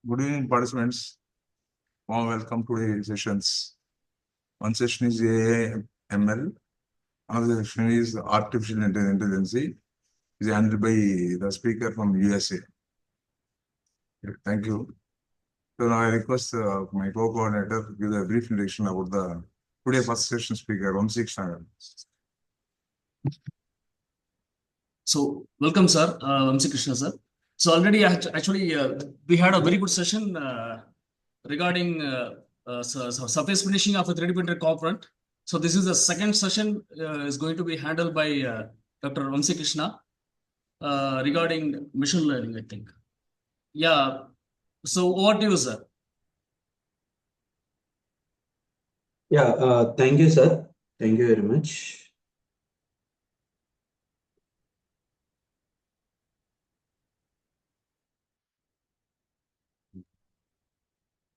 Good evening, participants. Warm welcome to the sessions. One session is AML, another session is artificial intelligence. Is handled by the speaker from USA. Thank you. So now I request my co-coordinator to give a brief introduction about the today first session speaker, Vamsi. So welcome, sir, Vamsi Krishna, sir. So already actually we had a very good session regarding surface finishing of a 3D printed component. So this is the second session is going to be handled by Dr. Vamsi Krishna regarding machine learning, I think. Yeah. So over to you, sir. Yeah, thank you, sir. Thank you very much.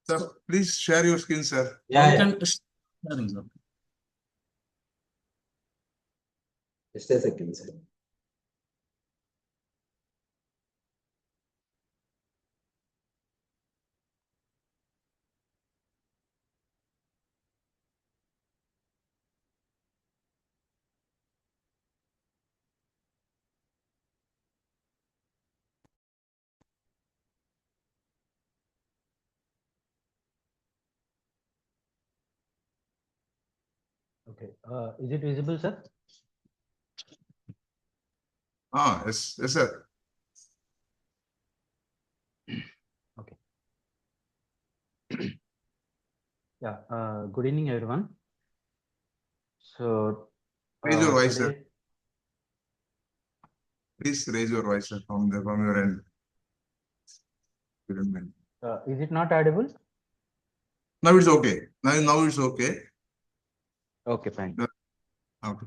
Sir, please share your screen, sir. Yeah, You yeah. can sharing, sir. Just a second, sir. Okay. Is it visible, sir? Yes, sir. Okay. Yeah. Good evening, everyone. So, Raise your voice, sir. today, Please raise your voice, sir, from your end. is it not audible? Now it's okay. Now it's okay. Okay, fine. Okay.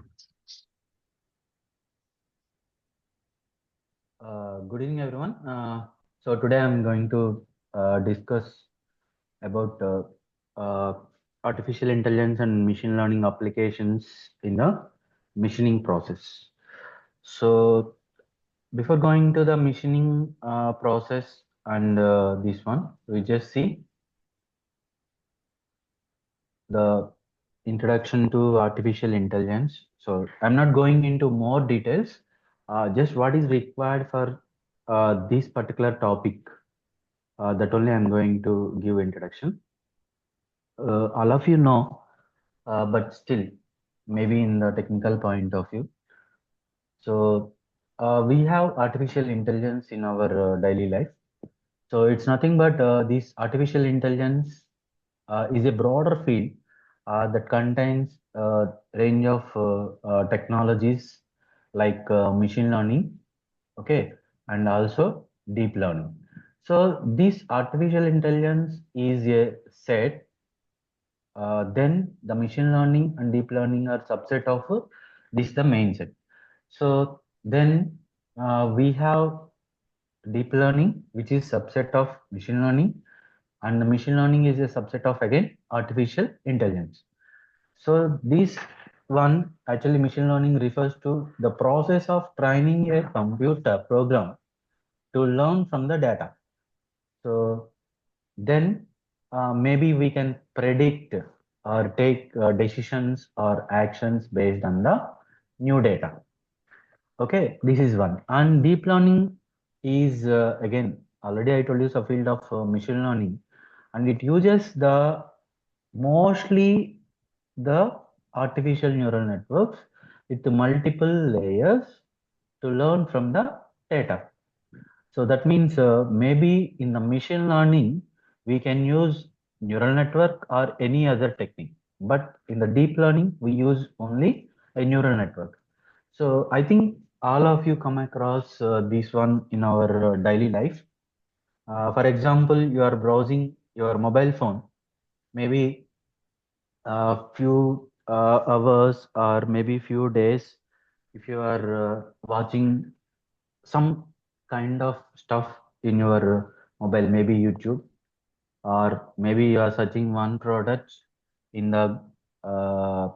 Good evening, everyone. So today I'm going to discuss about artificial intelligence and machine learning applications in the machining process. So before going to the machining process and this one, we just see the introduction to artificial intelligence. So I'm not going into more details, just what is required for this particular topic. That only I'm going to give introduction. All of you know, but still, maybe in the technical point of view. So we have artificial intelligence in our daily life. So it's nothing but this artificial intelligence is a broader field that contains a range of technologies like machine learning, okay, and also deep learning. So this artificial intelligence is a set. Then the machine learning and deep learning are subset of this the main set. So then we have deep learning, which is subset of machine learning, and the machine learning is a subset of again artificial intelligence. So this one actually machine learning refers to the process of training a computer program to learn from the data. So then maybe we can predict or take decisions or actions based on the new data. Okay, this is one. And deep learning is again already I told you, it's a field of machine learning, and it uses the mostly the artificial neural networks with multiple layers to learn from the data. So that means maybe in the machine learning we can use neural network or any other technique, but in the deep learning we use only a neural network. So I think all of you come across this one in our daily life. For example, you are browsing your mobile phone, maybe a few hours or maybe few days. If you are watching some kind of stuff in your mobile, maybe YouTube, or maybe you are searching one product in the uh,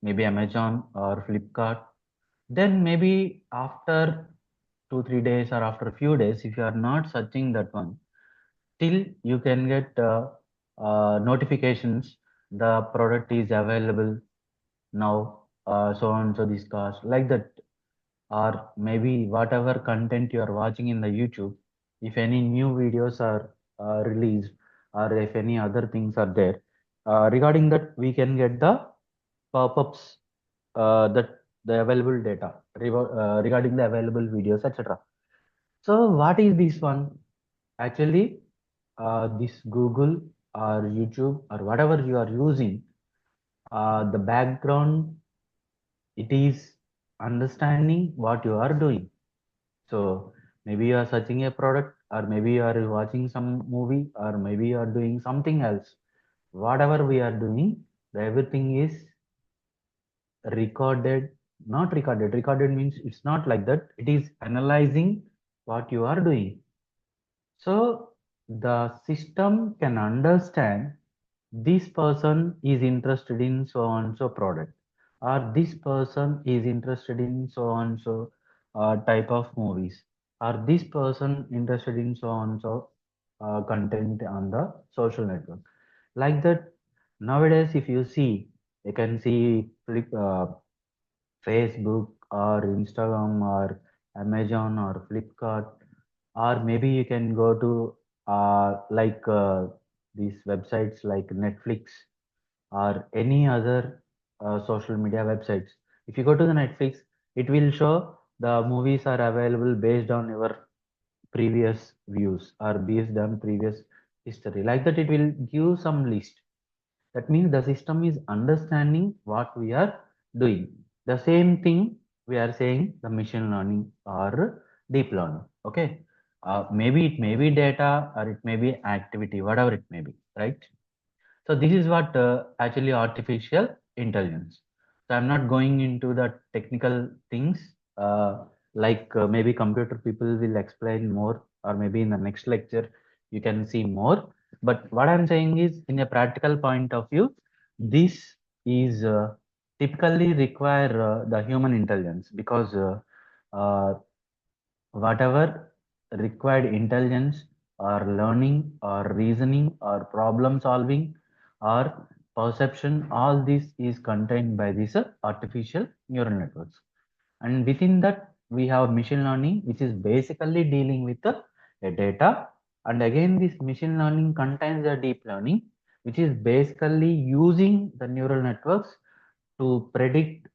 maybe Amazon or Flipkart, then maybe after 2 3 days or after a few days, if you are not searching that one, till you can get notifications the product is available now, so on, so this cost like that, or maybe whatever content you are watching in the YouTube, if any new videos are released, or if any other things are there, regarding that we can get the pop-ups, that the available data regarding the available videos, etc. So what is this one? Actually, this Google or YouTube or whatever you are using, the background, it is understanding what you are doing. So maybe you are searching a product, or maybe you are watching some movie, or maybe you are doing something else. Whatever we are doing, everything is recorded, not recorded. Recorded means it's not like that. It is analyzing what you are doing. So the system can understand this person is interested in so and so product, or this person is interested in so and so type of movies, or this person interested in so and so content on the social network. Like that, nowadays, if you see, you can see Facebook or Instagram or Amazon or Flipkart, or maybe you can go to these websites like Netflix or any other social media websites. If you go to the Netflix, it will show the movies are available based on your previous views or based on previous history. Like that, it will give some list. That means the system is understanding what we are doing. The same thing we are saying the machine learning or deep learning. Okay. Maybe it may be data or it may be activity, whatever it may be, right? So this is what actually artificial intelligence. So I'm not going into the technical things, maybe computer people will explain more, or maybe in the next lecture you can see more. But what I'm saying is, in a practical point of view, this is typically require the human intelligence, because uh, whatever required intelligence or learning or reasoning or problem solving or perception, all this is contained by these artificial neural networks. And within that we have machine learning, which is basically dealing with the data. And again, this machine learning contains the deep learning, which is basically using the neural networks to predict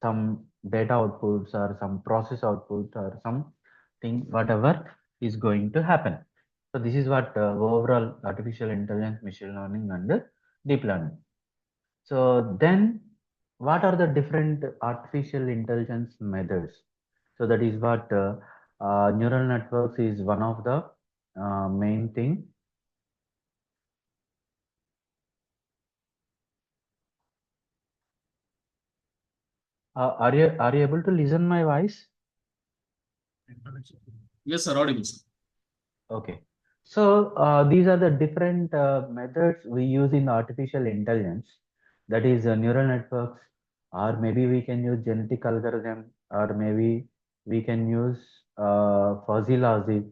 some data outputs or some process output or something, whatever is going to happen. So this is what overall artificial intelligence, machine learning, and deep learning. So then, what are the different artificial intelligence methods? So that is what neural networks is one of the main thing. Are you able to listen my voice? Yes, sir, audible, sir. Okay. So these are the different methods we use in artificial intelligence. That is neural networks, or maybe we can use genetic algorithm, or maybe we can use fuzzy logic,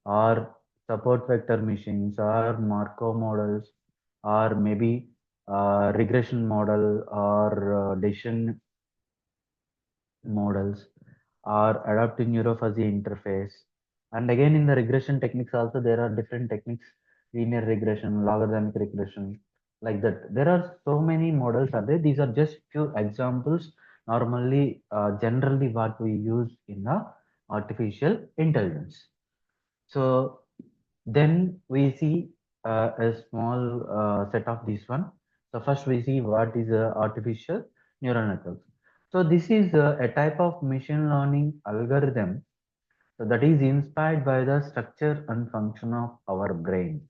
or support vector machines, or Markov models, or maybe regression model, or decision models, or adaptive neurofuzzy interface. And again, in the regression techniques also, there are different techniques: linear regression, logarithmic regression, like that. There are so many models are there. These are just few examples. Normally, generally what we use in the artificial intelligence. So then we see a small set of this one. So first we see what is artificial neural network. So this is a type of machine learning algorithm, so that is inspired by the structure and function of our brain.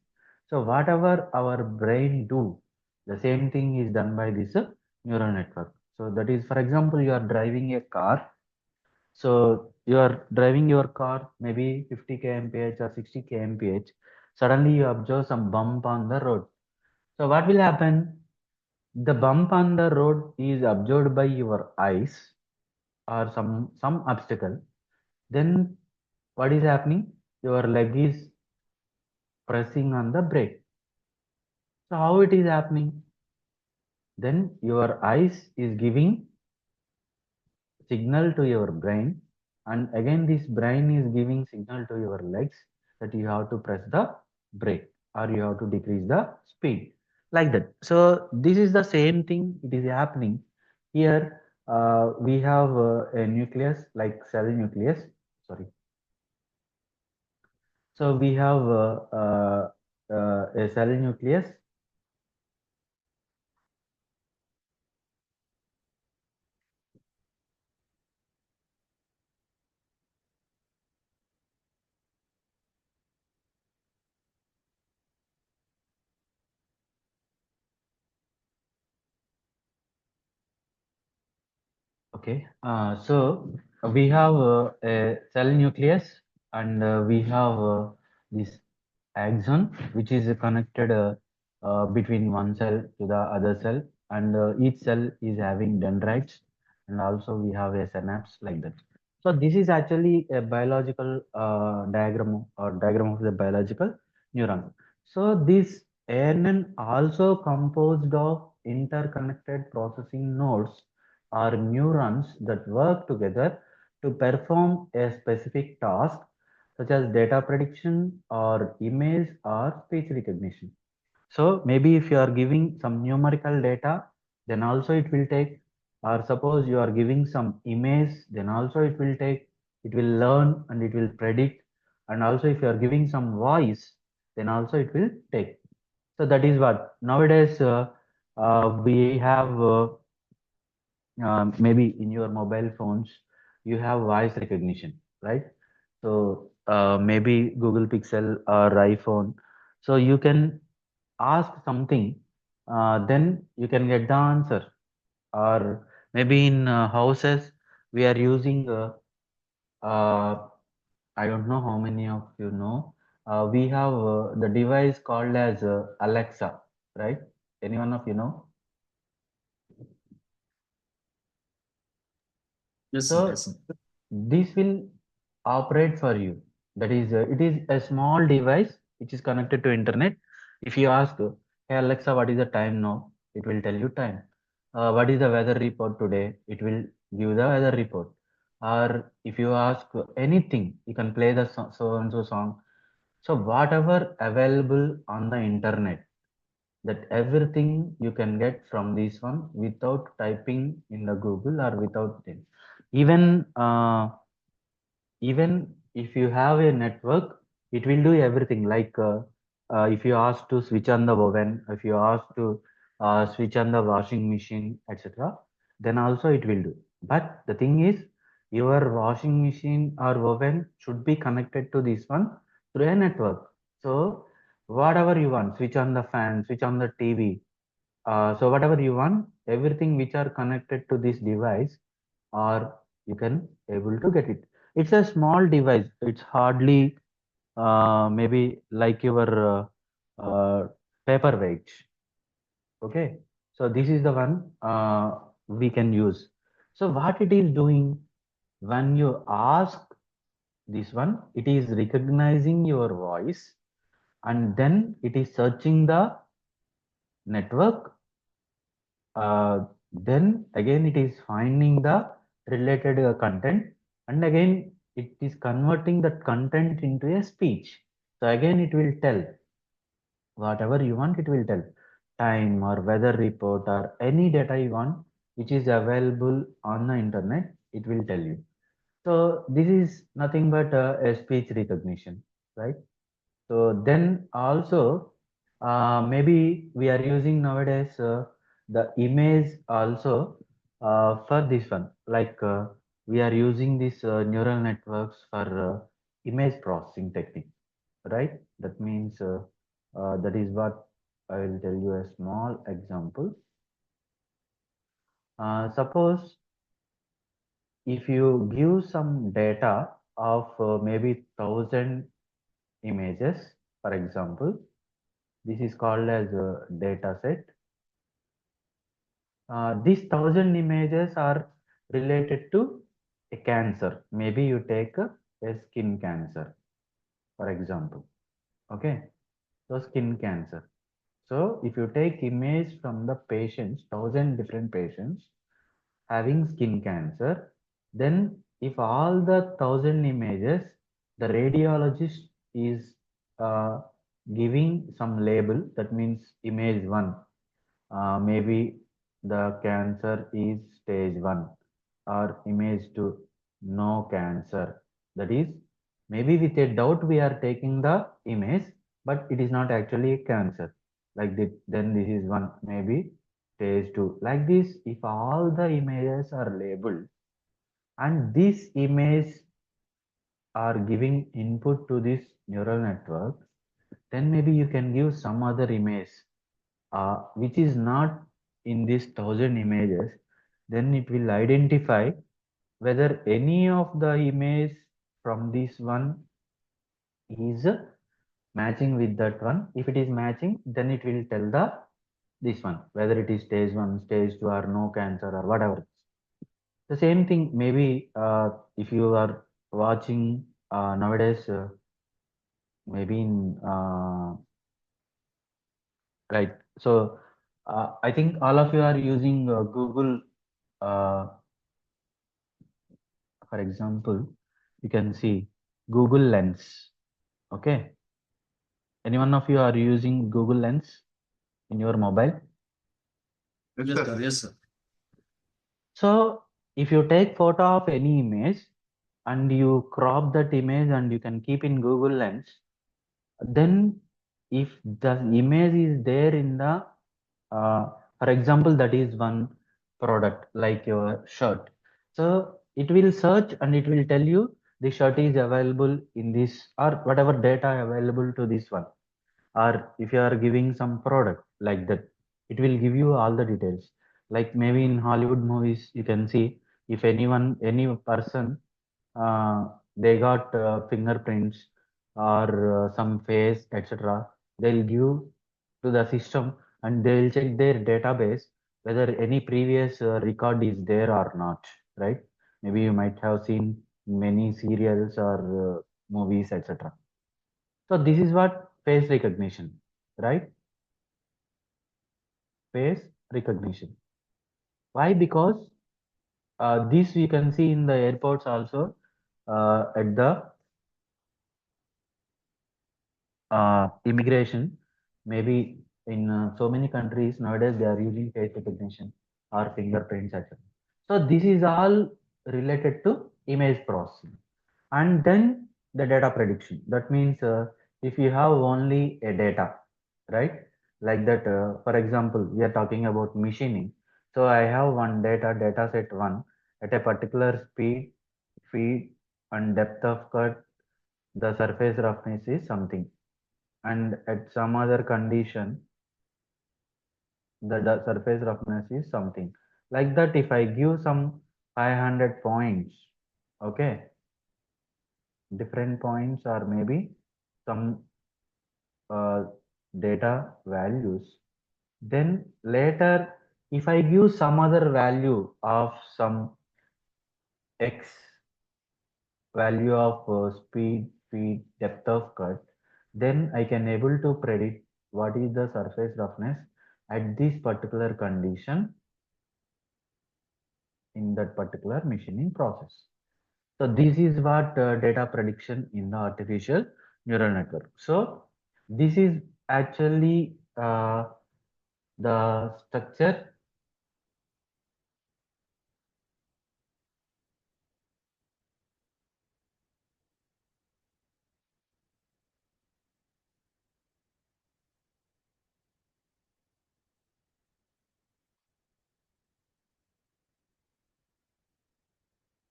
So whatever our brain do, the same thing is done by this neural network. So that is, for example, you are driving a car. So you are driving your car maybe 50 kmph or 60 kmph. Suddenly you observe some bump on the road. So what will happen? The bump on the road is observed by your eyes, or some obstacle. Then what is happening? Your leg is pressing on the brake. So how it is happening? Then your eyes is giving signal to your brain, and again this brain is giving signal to your legs that you have to press the brake or you have to decrease the speed, like that. So this is the same thing it is happening here. We have a nucleus, like cell nucleus, sorry. So we have a cell nucleus. Okay, so we have a cell nucleus, and we have this axon, which is connected between one cell to the other cell, and each cell is having dendrites, and also we have a synapse, like that. So this is actually a biological diagram, or diagram of the biological neuron. So this ANN also composed of interconnected processing nodes are neurons that work together to perform a specific task, such as data prediction or image or speech recognition. So maybe if you are giving some numerical data, then also it will take, or suppose you are giving some image, then also it will learn and it will predict. And also if you are giving some voice, then also it will take. So that is what nowadays we have. Maybe in your mobile phones you have voice recognition, right? So maybe Google Pixel or iPhone, so you can ask something, then you can get the answer. Or maybe in houses we are using uh, I don't know how many of you know, we have the device called as Alexa, right? Anyone of you know? Yes, sir. So Yes, sir. this will operate for you. That is, it is a small device which is connected to internet. If you ask, hey Alexa, what is the time now? It will tell you time. What is the weather report today? It will give the weather report. Or if you ask anything, you can play the so and so song. So whatever available on the internet, that everything you can get from this one without typing in the Google or without thing. Even even if you have a network, it will do everything. Like if you ask to switch on the oven, if you ask to switch on the washing machine, etc., then also it will do. But the thing is, your washing machine or oven should be connected to this one through a network. So whatever you want, switch on the fan, switch on the TV, so whatever you want, everything which are connected to this device, or you can able to get it. It's a small device. It's hardly maybe like your paperweight. Okay, so this is the one we can use. So what it is doing when you ask this one, it is recognizing your voice, and then it is searching the network. Then again it is finding the related content, and again it is converting that content into a speech. So again it will tell whatever you want, it will tell time or weather report or any data you want which is available on the internet, it will tell you. So this is nothing but a speech recognition, right? So then also maybe we are using nowadays the image also for this one. Like we are using these neural networks for image processing technique, right? That means that is what I will tell you a small example. Suppose if you give some data of maybe 1,000 images, for example, this is called as a data set. These 1,000 images are related to a cancer. Maybe you take a skin cancer, for example. Okay. So skin cancer. So if you take image from the patients, 1,000 different patients having skin cancer, then if all the 1,000 images, the radiologist is uh, giving some label, that means image 1, maybe the cancer is stage 1, or image 2, no cancer. That is, maybe with a doubt we are taking the image, but it is not actually a cancer. Like this, then this is 1, maybe stage 2. Like this, if all the images are labeled and these images are giving input to this neural network, then maybe you can give some other image which is not in these 1,000 images. Then it will identify whether any of the image from this one is matching with that one. If it is matching, then it will tell the this one whether it is stage 1, stage 2, or no cancer or whatever. The same thing maybe if you are watching nowadays, maybe in right. So I think all of you are using Google. For example, you can see Google Lens. Okay. Any one of you are using Google Lens in your mobile? Yes, Yes, sir. sir. Yes, sir. So if you take photo of any image and you crop that image and you can keep in Google Lens, then if the image is there in the for example, that is one product like your shirt, so it will search and it will tell you the shirt is available in this or whatever data available to this one. Or if you are giving some product like that, it will give you all the details. Like maybe in Hollywood movies you can see, if any person they got fingerprints or some face, etc., they'll give to the system and they'll check their database whether any previous record is there or not, right? Maybe you might have seen many serials or movies, etc. So this is what face recognition, right? Face recognition. Why? Because this you can see in the airports also, at the immigration. Maybe in so many countries nowadays they are using face recognition or fingerprints, etc. So this is all related to image processing. And then the data prediction. That means if you have only a data, right? Like that, for example, we are talking about machining. So I have one data set 1 at a particular speed, feed, and depth of cut. The surface roughness is something, and at some other condition, the surface roughness is something. Like that, if I give some 500 points, okay, different points or maybe some uh, data values, then later if I give some other value of some x value of speed, feed, depth of cut, then I can able to predict what is the surface roughness at this particular condition in that particular machining process. So this is what data prediction in the artificial neural network. So this is actually the structure.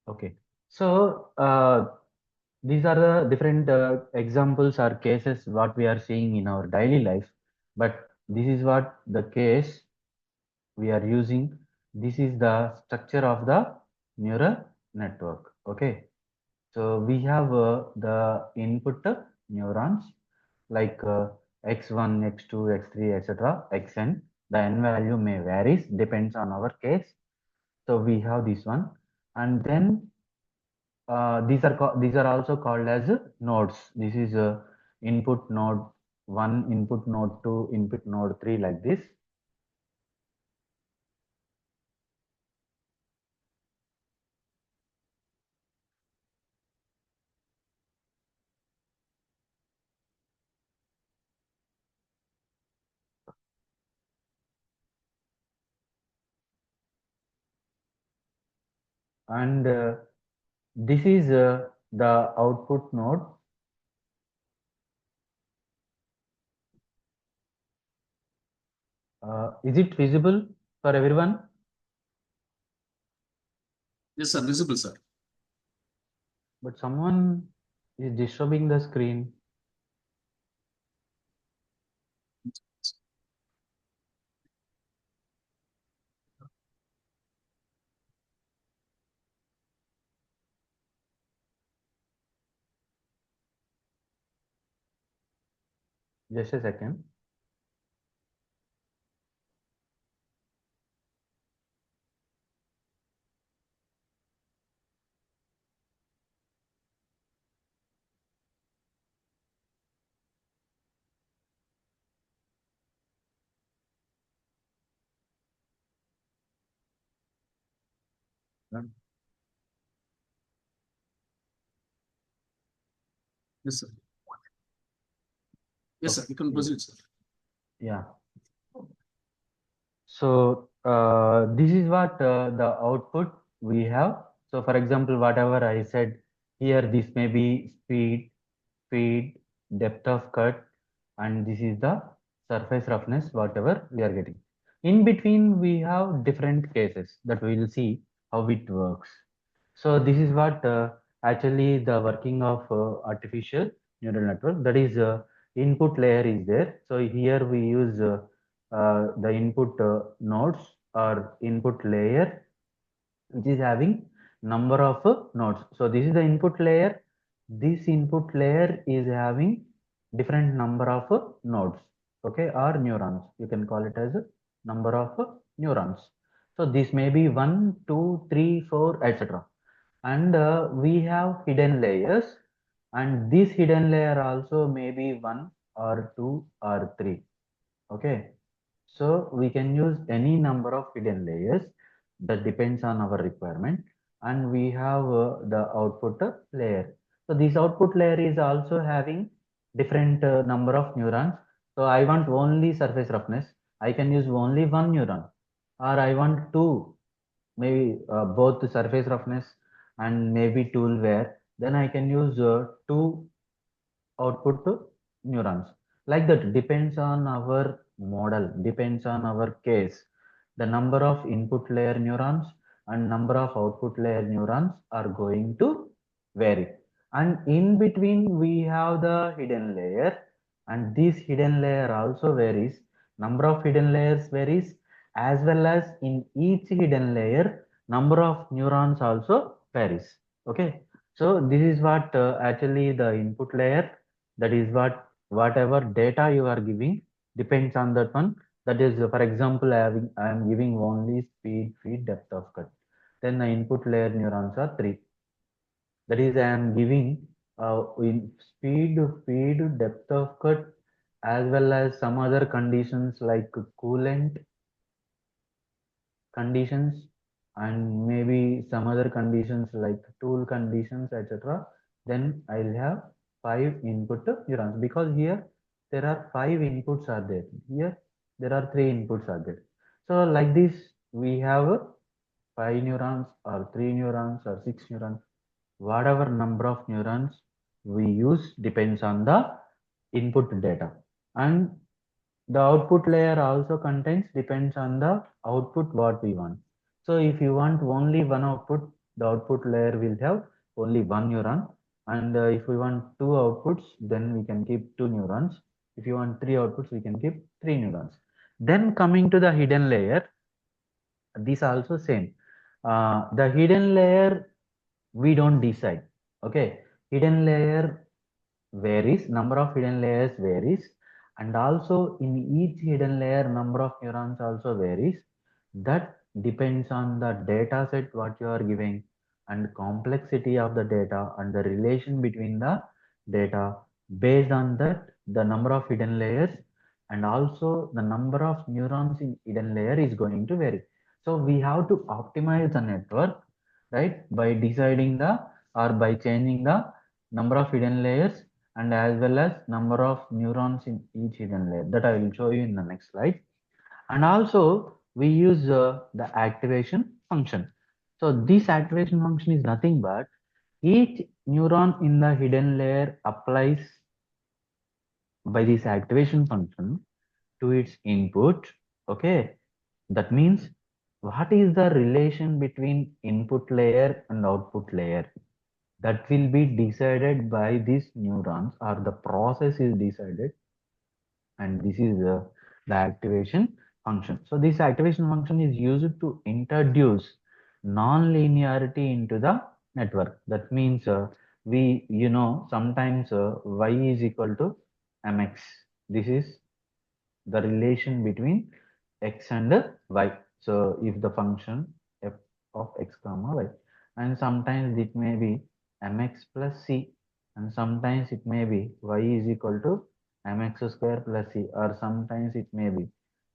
Okay. So these are the different examples or cases what we are seeing in our daily life. But this is what the case we are using. This is the structure of the neural network. Okay. So we have the input neurons like x1, x2, x3, etc., xn. The n value may varies, depends on our case. So we have this one, and then these are also called as nodes. This is a input node, one input node to input node 3 like this. And this is the output node. Is it visible for everyone? Yes, sir. Visible, sir. But someone is disturbing the screen. Just a second. Yes, sir. Yes, sir. You can proceed, sir. Yeah. So this is what the output we have. So for example, whatever I said here, this may be speed, feed, depth of cut, and this is the surface roughness, whatever we are getting. In between, we have different cases that we will see how it works. So this is what actually the working of artificial neural network, that is input layer is there. So here we use the input nodes or input layer which is having number of nodes. So this is the input layer. This input layer is having different number of nodes, okay, or neurons. You can call it as a number of neurons. So this may be 1, 2, 3, 4, etc. And we have hidden layers, and this hidden layer also may be 1 or 2 or 3. Okay, so we can use any number of hidden layers that depends on our requirement, and we have the output layer. So this output layer is also having different number of neurons. So I want only surface roughness, I can use only one neuron, or I want two, maybe both the surface roughness and maybe tool wear, then I can use two output to neurons. Like that depends on our model, depends on our case. The number of input layer neurons and number of output layer neurons are going to vary. And in between we have the hidden layer, and this hidden layer also varies. Number of hidden layers varies, as well as in each hidden layer number of neurons also varies. Okay, so this is what actually the input layer, that is what whatever data you are giving depends on that one. That is for example, I am giving only speed, feed, depth of cut, then the input layer neurons are 3. That is I am giving in speed, feed, depth of cut, as well as some other conditions like coolant conditions, and maybe some other conditions like tool conditions, etc. Then I'll have 5 input neurons, because here there are 5 inputs are there. Here there are 3 inputs are there. So like this, we have 5 neurons or 3 neurons or 6 neurons. Whatever number of neurons we use depends on the input data, and the output layer also contains depends on the output what we want. So if you want only one output, the output layer will have only one neuron. And if we want two outputs, then we can keep two neurons. If you want three outputs, we can keep three neurons. Then coming to the hidden layer, this also same. The hidden layer we don't decide. Okay, hidden layer varies, number of hidden layers varies, and also in each hidden layer number of neurons also varies. That depends on the data set what you are giving, and complexity of the data, and the relation between the data, Based on that, the number of hidden layers and also the number of neurons in hidden layer is going to vary. So we have to optimize the network, right, by deciding the or by changing the number of hidden layers and as well as number of neurons in each hidden layer. That I will show you in the next slide. And also we use the activation function. So this activation function is nothing but each neuron in the hidden layer applies by this activation function to its input. Okay, that means what is the relation between input layer and output layer? That will be decided by these neurons, or the process is decided, and this is the activation function. So this activation function is used to introduce non-linearity into the network. That means we, sometimes y is equal to mx. This is the relation between x and y. So if the function f of x comma y, and sometimes it may be mx plus c, and sometimes it may be y is equal to mx square plus c, or sometimes it may be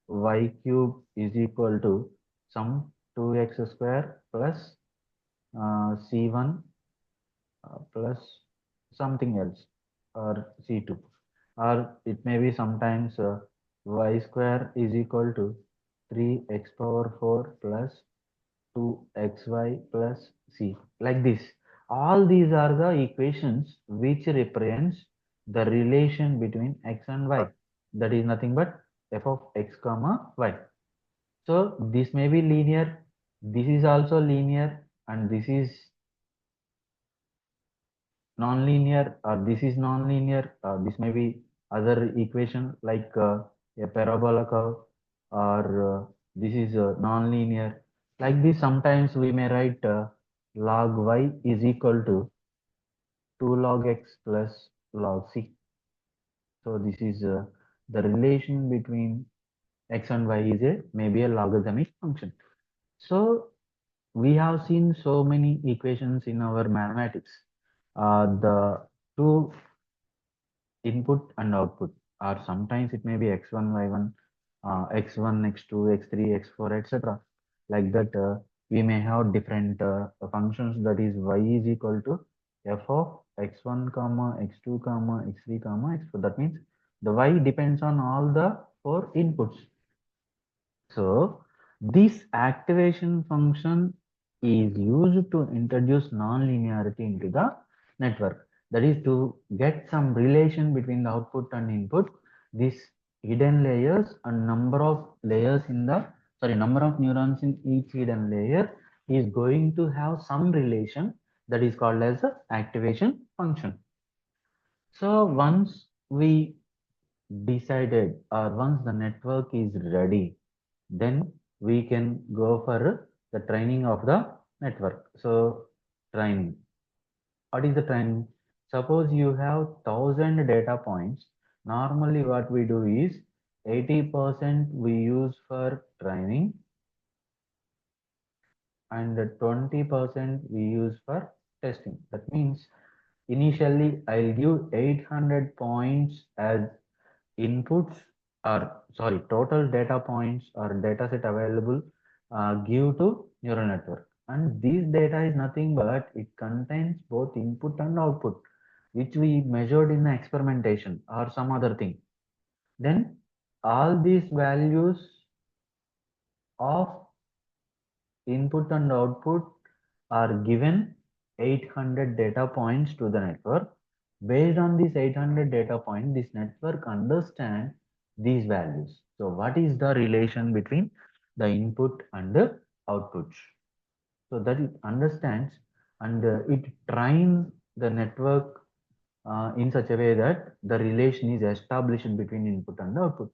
y cube is equal to some 2x square plus c1 plus something else, or c2, or it may be sometimes y square is equal to 3x power 4 plus 2xy plus c, like this. All these are the equations which represents the relation between x and y. That is nothing but f of x comma y. So this may be linear, this is also linear, and this is non-linear, or this is non-linear. This may be other equation like a parabola curve, or this is non-linear. Like this, sometimes we may write log y is equal to 2 log x plus log c. So this is the relation between x and y is maybe a logarithmic function. So we have seen so many equations in our mathematics. The two input and output, or sometimes it may be x1 y1, x1 x2 x3 x4 etc. Like that, we may have different functions, that is y is equal to f of x1 comma x2 comma x3 comma x4. That means the y depends on all the four inputs. So this activation function is used to introduce non-linearity into the network. That is to get some relation between the output and input. This hidden layers and number of layers in the, number of neurons in each hidden layer is going to have some relation, that is called as the activation function. So once we decided, or once the network is ready, then we can go for the training of the network. So training, what is the training? Suppose you have 1,000 data points. Normally what we do is 80% we use for training and 20% we use for testing. That means initially I'll give 800 points as inputs, or total data points or data set available give to neural network, and this data is nothing but it contains both input and output which we measured in the experimentation or some other thing. Then all these values of input and output are given 800 data points to the network. Based on these 800 data points, this network understands these values. So what is the relation between the input and the outputs? So that it understands, and it trains the network in such a way that the relation is established between input and output.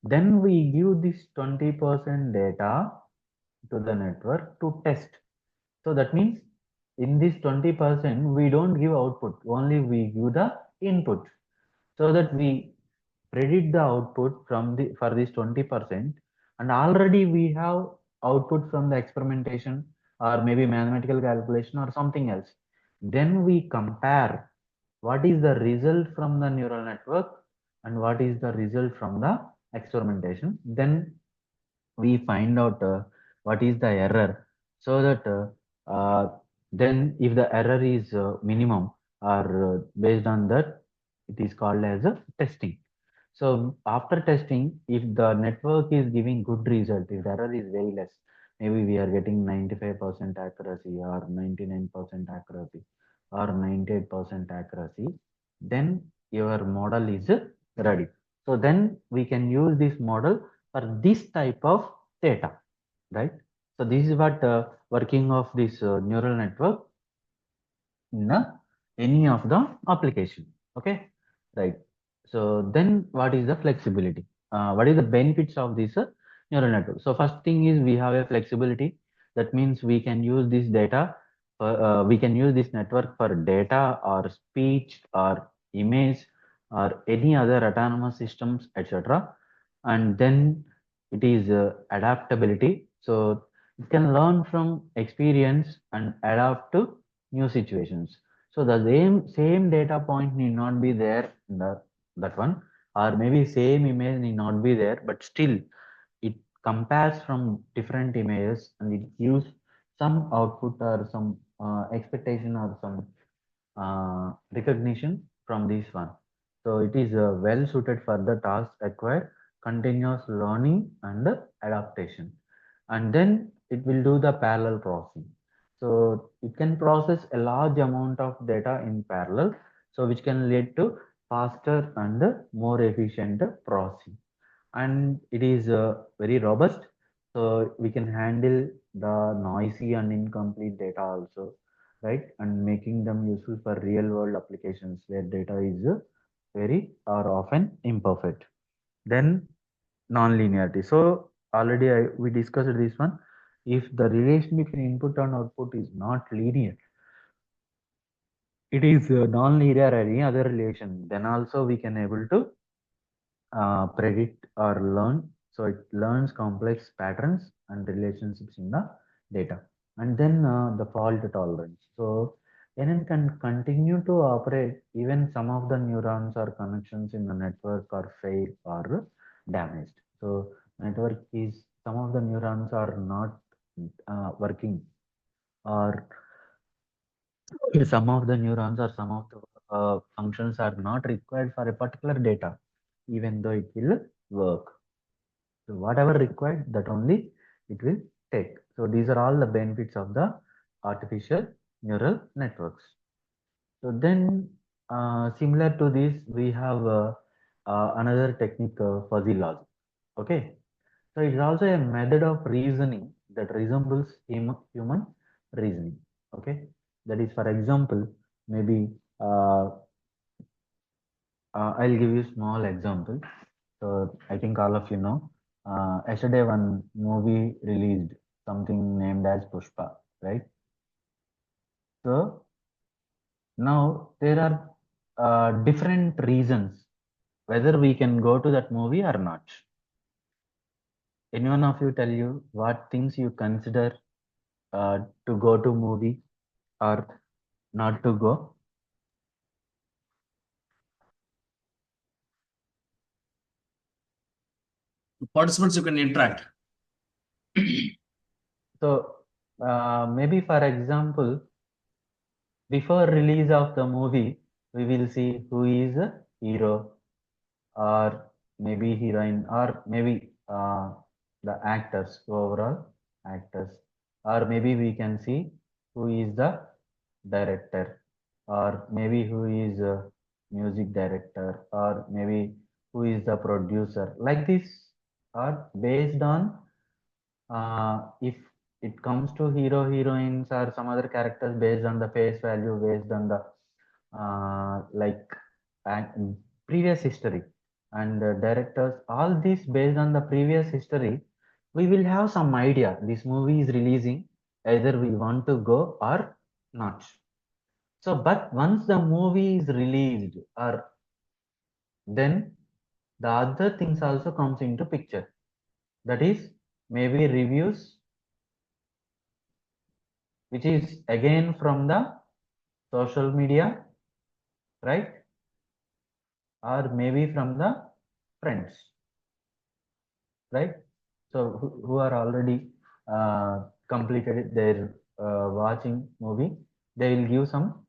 Then we give this 20% data to the network to test. So that means in this 20%, we don't give output, only we give the input, so that we predict the output from the for this 20%, and already we have output from the experimentation or maybe mathematical calculation or something else. Then we compare what is the result from the neural network and what is the result from the experimentation. Then we find out what is the error, so that then if the error is minimum, or based on that, it is called as a testing. So after testing, if the network is giving good result, if the error is very less, maybe we are getting 95% accuracy or 99% accuracy or 98% accuracy, then your model is ready. So then we can use this model for this type of data, right? So this is what working of this neural network in any of the application. Okay, right. So then what is the flexibility? What is the benefits of this neural network? So first thing is we have a flexibility. That means we can use this data, we can use this network for data or speech or image or any other autonomous systems, etc. And then it is adaptability. So it can learn from experience and adapt to new situations. So the same data point need not be there in that one, or maybe same image need not be there, but still it compares from different images and it gives some output or some expectation or some recognition from this one. So it is well suited for the task required continuous learning and adaptation. And then it will do the parallel processing. So it can process a large amount of data in parallel, so which can lead to faster and more efficient processing. And it is very robust, so we can handle the noisy and incomplete data also, right? And making them useful for real world applications where data is very or often imperfect. Then non-linearity. So already we discussed this one. If the relation between input and output is not linear, it is non-linear or any other relation, then also we can able to predict or learn. So it learns complex patterns and relationships in the data. And then the fault tolerance. So NN can continue to operate even some of the neurons or connections in the network are fail or damaged. So network is some of the neurons are not working, or some of the neurons or some of the functions are not required for a particular data, even though it will work. So whatever required, that only it will take. So these are all the benefits of the artificial neural networks. So then similar to this, we have another technique, fuzzy logic. Okay. So it's also a method of reasoning that resembles human reasoning. Okay. That is, for example, maybe I'll give you small example. So I think all of you know. Yesterday, one movie released, something named as Pushpa, right? So now there are different reasons whether we can go to that movie or not. Any one of you tell you what things you consider to go to movie or not to go? Participants, you can interact. So maybe for example, before release of the movie, we will see who is a hero or maybe heroine or maybe the actors, overall actors, or maybe we can see who is the director, or maybe who is a music director, or maybe who is the producer. Like this, or based on if it comes to hero, heroines, or some other characters, based on the face value, based on the like previous history, and directors, all this based on the previous history, we will have some idea this movie is releasing, either we want to go or not. So but once the movie is released, or then the other things also comes into picture, that is maybe reviews, which is again from the social media, right? Or maybe from the friends, right? So who are already completed their watching movie, they will give some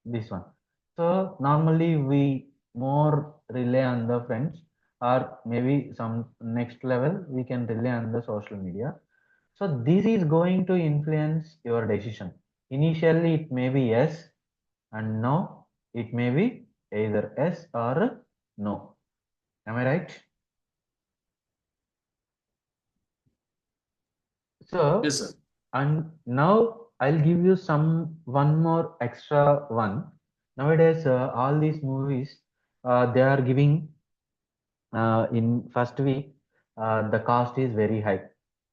this one. So normally we more rely on the friends, or maybe some next level we can rely on the social media. So this is going to influence your decision. Initially it may be yes, and now it may be either yes or no. Am I right? So, Yes, sir. and now I'll give you one more extra one. Nowadays, all these movies, they are giving in first week, the cost is very high.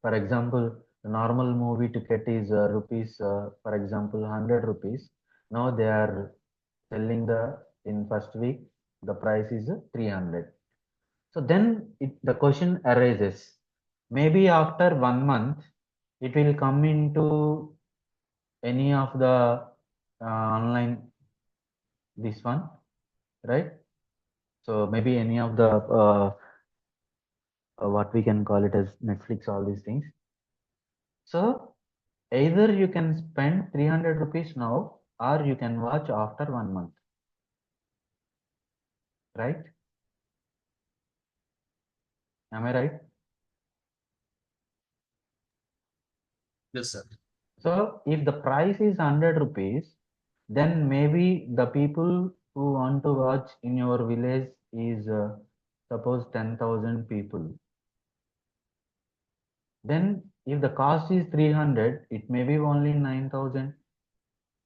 For example, the normal movie ticket is rupees, for example, 100 rupees. Now they are selling in first week, the price is 300. So then the question arises. Maybe after 1 month, it will come into any of the online this one, right? So maybe any of the what we can call it as Netflix, all these things. So either you can spend 300 rupees now, or you can watch after 1 month, right? Am I right? Yes, sir. So if the price is 100 rupees, then maybe the people who want to watch in your village is suppose 10,000 people. Then if the cost is 300, it may be only 9,000,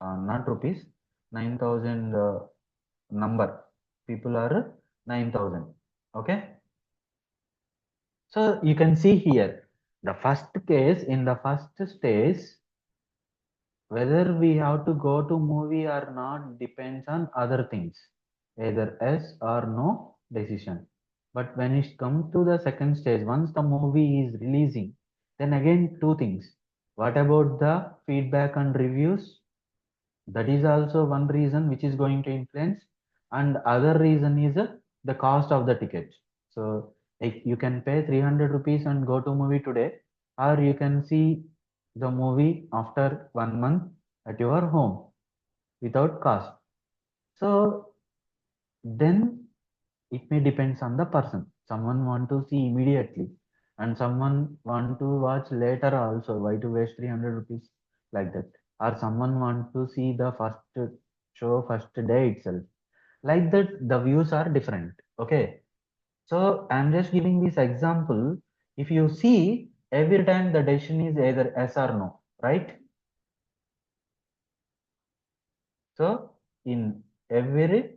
not rupees, 9,000 number. People are 9,000. Okay. So you can see here, the first case in the first stage, whether we have to go to movie or not depends on other things, either yes or no decision. But when it comes to the second stage, once the movie is releasing, then again two things. What about the feedback and reviews? That is also one reason which is going to influence, and other reason is the cost of the ticket. So like you can pay 300 rupees and go to movie today, or you can see the movie after 1 month at your home without cost. So then it may depends on the person. Someone want to see immediately, and someone want to watch later also. Why to waste 300 rupees like that? Or someone want to see the first show first day itself. Like that, the views are different. Okay. So I'm just giving this example. If you see, every time the decision is either yes or no, right? So in every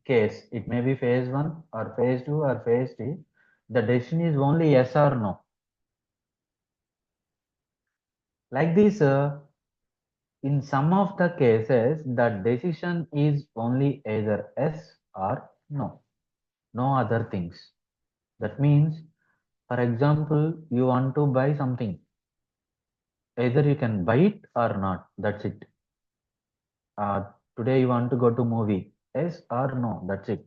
case, it may be phase 1 or phase 2 or phase 3, the decision is only yes or no. Like this, in some of the cases, the decision is only either yes or no, no other things. That means, for example, you want to buy something, either you can buy it or not, that's it. Today you want to go to movie, yes or no, that's it.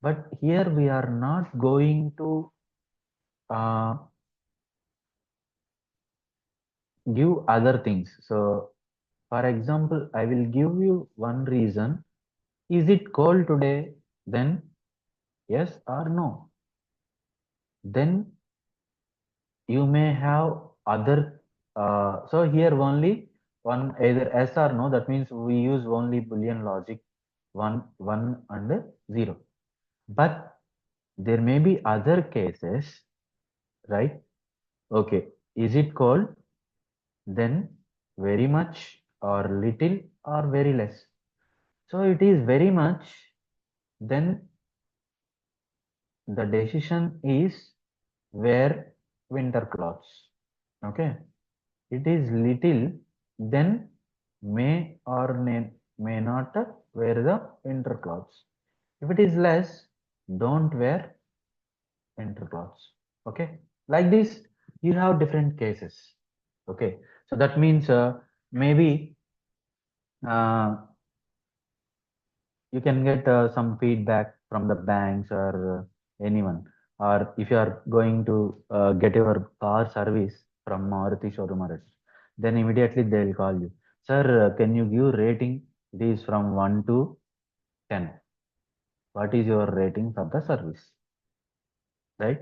But here we are not going to uh, give other things. So for example, I will give you one reason. Is it cold today? Then yes or no. Then you may have other. So here only one either yes or no. That means we use only Boolean logic, one and zero. But there may be other cases, right? Okay. Is it cold? Then very much or little or very less. So it is very much, then the decision is wear winter clothes. Okay. It is little, then may or may not wear the winter clothes. If it is less, don't wear winter clothes. Okay. Like this, you have different cases. Okay. So that means maybe uh, you can get some feedback from the banks or anyone. Or if you are going to get your car service from Maruti showroom or else, then immediately they'll call you. Sir, can you give rating? It is from 1 to 10. What is your rating for the service? Right?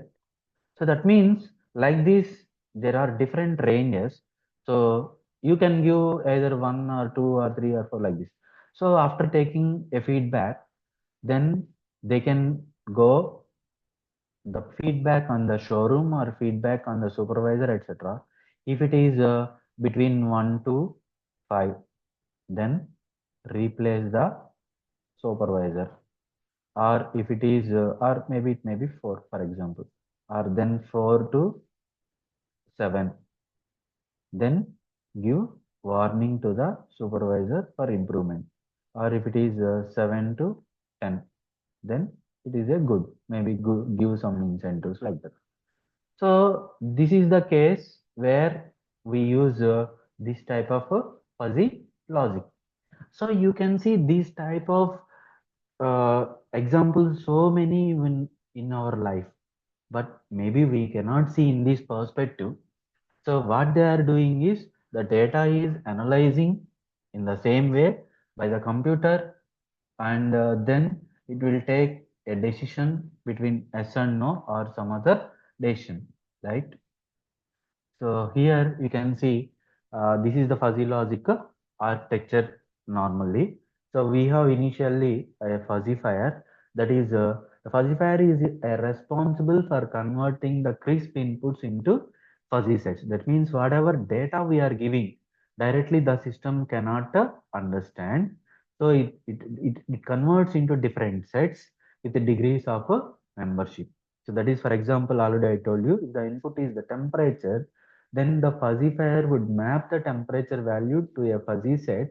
So that means like this, there are different ranges. So you can give either 1 or 2 or 3 or 4 like this. So after taking a feedback, then they can go the feedback on the showroom or feedback on the supervisor, etc. If it is between 1 to 5, then replace the supervisor. Or if it is, or maybe it may be 4, for example, or then 4 to 7, then give warning to the supervisor for improvement. Or if it is 7 to 10, then it is a good, maybe give some incentives like that. So this is the case where we use this type of fuzzy logic. So you can see this type of examples so many in our life, but maybe we cannot see in this perspective. So what they are doing is the data is analyzing in the same way by the computer, and then it will take a decision between yes and no or some other decision, right? So here you can see this is the fuzzy logic architecture normally. So we have initially a fuzzifier, that is the fuzzifier is responsible for converting the crisp inputs into fuzzy sets. That means whatever data we are giving directly the system cannot understand. So it converts into different sets with the degrees of membership. So that is, for example, already I told you, if the input is the temperature, then the fuzzifier would map the temperature value to a fuzzy set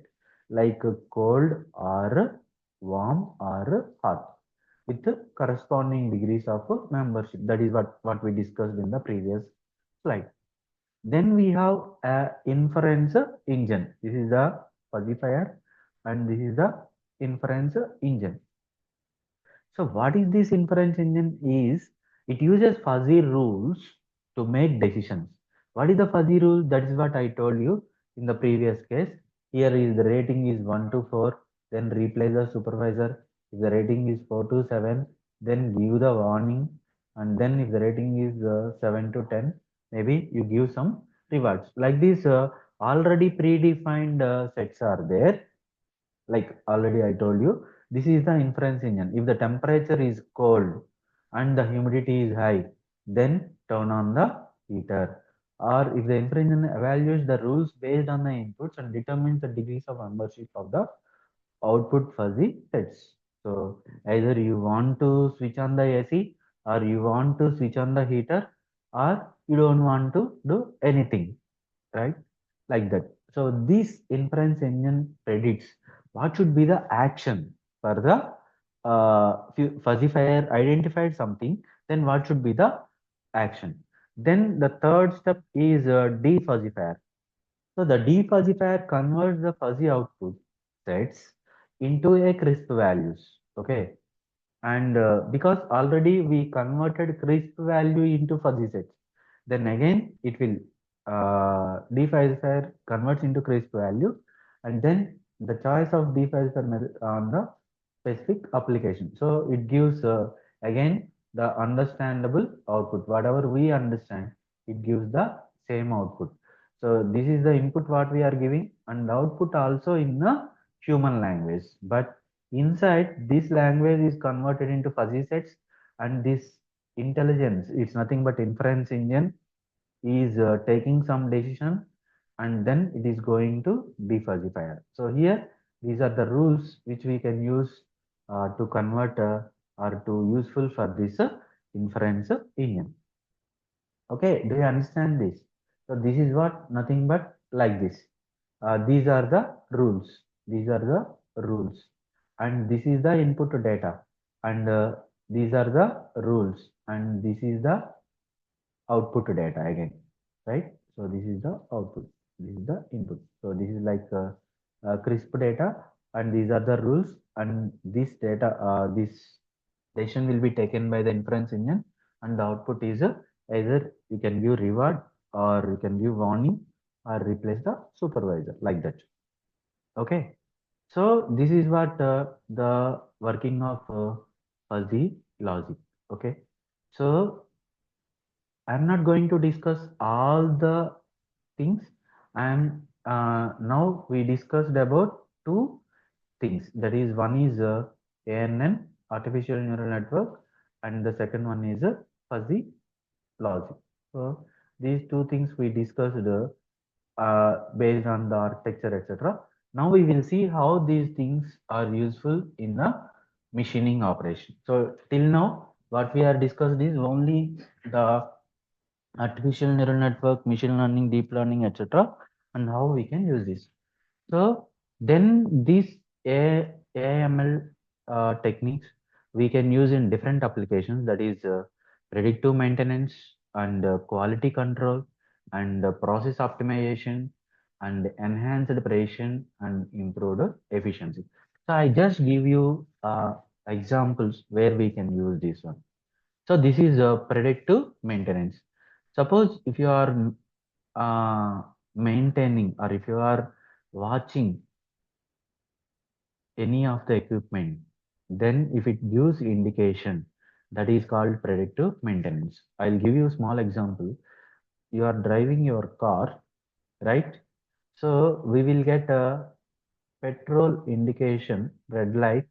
like cold or warm or hot with the corresponding degrees of membership. That is what we discussed in the previous slide. Then we have a inference engine. This is the fuzzifier and this is the inference engine. So what is this inference engine is, it uses fuzzy rules to make decisions. What is the fuzzy rule? That is what I told you in the previous case. Here is the rating is 1 to 4, then replace the supervisor. If the rating is 4 to 7, then give the warning. And then if the rating is 7 to 10, maybe you give some rewards. Like this, already predefined sets are there. Like already I told you, this is the inference engine. If the temperature is cold and the humidity is high, then turn on the heater. Or if the inference engine evaluates the rules based on the inputs and determines the degrees of membership of the output fuzzy sets. So either you want to switch on the AC, or you want to switch on the heater, or you don't want to do anything, right? Like that. So this inference engine predicts what should be the action for the fuzzifier identified something, then what should be the action. Then the third step is defuzzifier. So the defuzzifier converts the fuzzy output sets into a crisp values. Okay, and because already we converted crisp value into fuzzy sets, then again it will defuzzifier converts into crisp value, and then the choice of defuzzifier method on the specific application. So it gives again the understandable output. Whatever we understand, it gives the same output. So this is the input what we are giving, and output also in the human language. But inside this language is converted into fuzzy sets, and this intelligence, it's nothing but inference engine, is taking some decision, and then it is going to defuzzifier. So here these are the rules which we can use to convert or to useful for this inference engine. Okay, do you understand this? So this is what nothing but like this. These are the rules. These are the rules, and this is the input data, and these are the rules, and this is the output data again, right? So this is the output, this is the input. So this is like crisp data, and these are the rules, and this decision will be taken by the inference engine, and the output is either you can give reward or you can give warning or replace the supervisor like that. Okay, so this is what the working of fuzzy logic. Okay, so I'm not going to discuss all the things. I'm now we discussed about two things. That is, one is ANN, artificial neural network, and the second one is fuzzy logic. So these two things we discussed based on the architecture, etc. Now we will see how these things are useful in the machining operation. So till now, what we are discussed is only the artificial neural network, machine learning, deep learning, etc., and how we can use this. So then these AML techniques we can use in different applications, that is predictive maintenance and quality control and process optimization and enhanced precision and improved efficiency. So I just give you examples where we can use this one. So this is predictive maintenance. Suppose if you are maintaining or if you are watching any of the equipment, then if it gives indication, that is called predictive maintenance. I'll give you a small example. You are driving your car, right? So we will get a petrol indication, red light,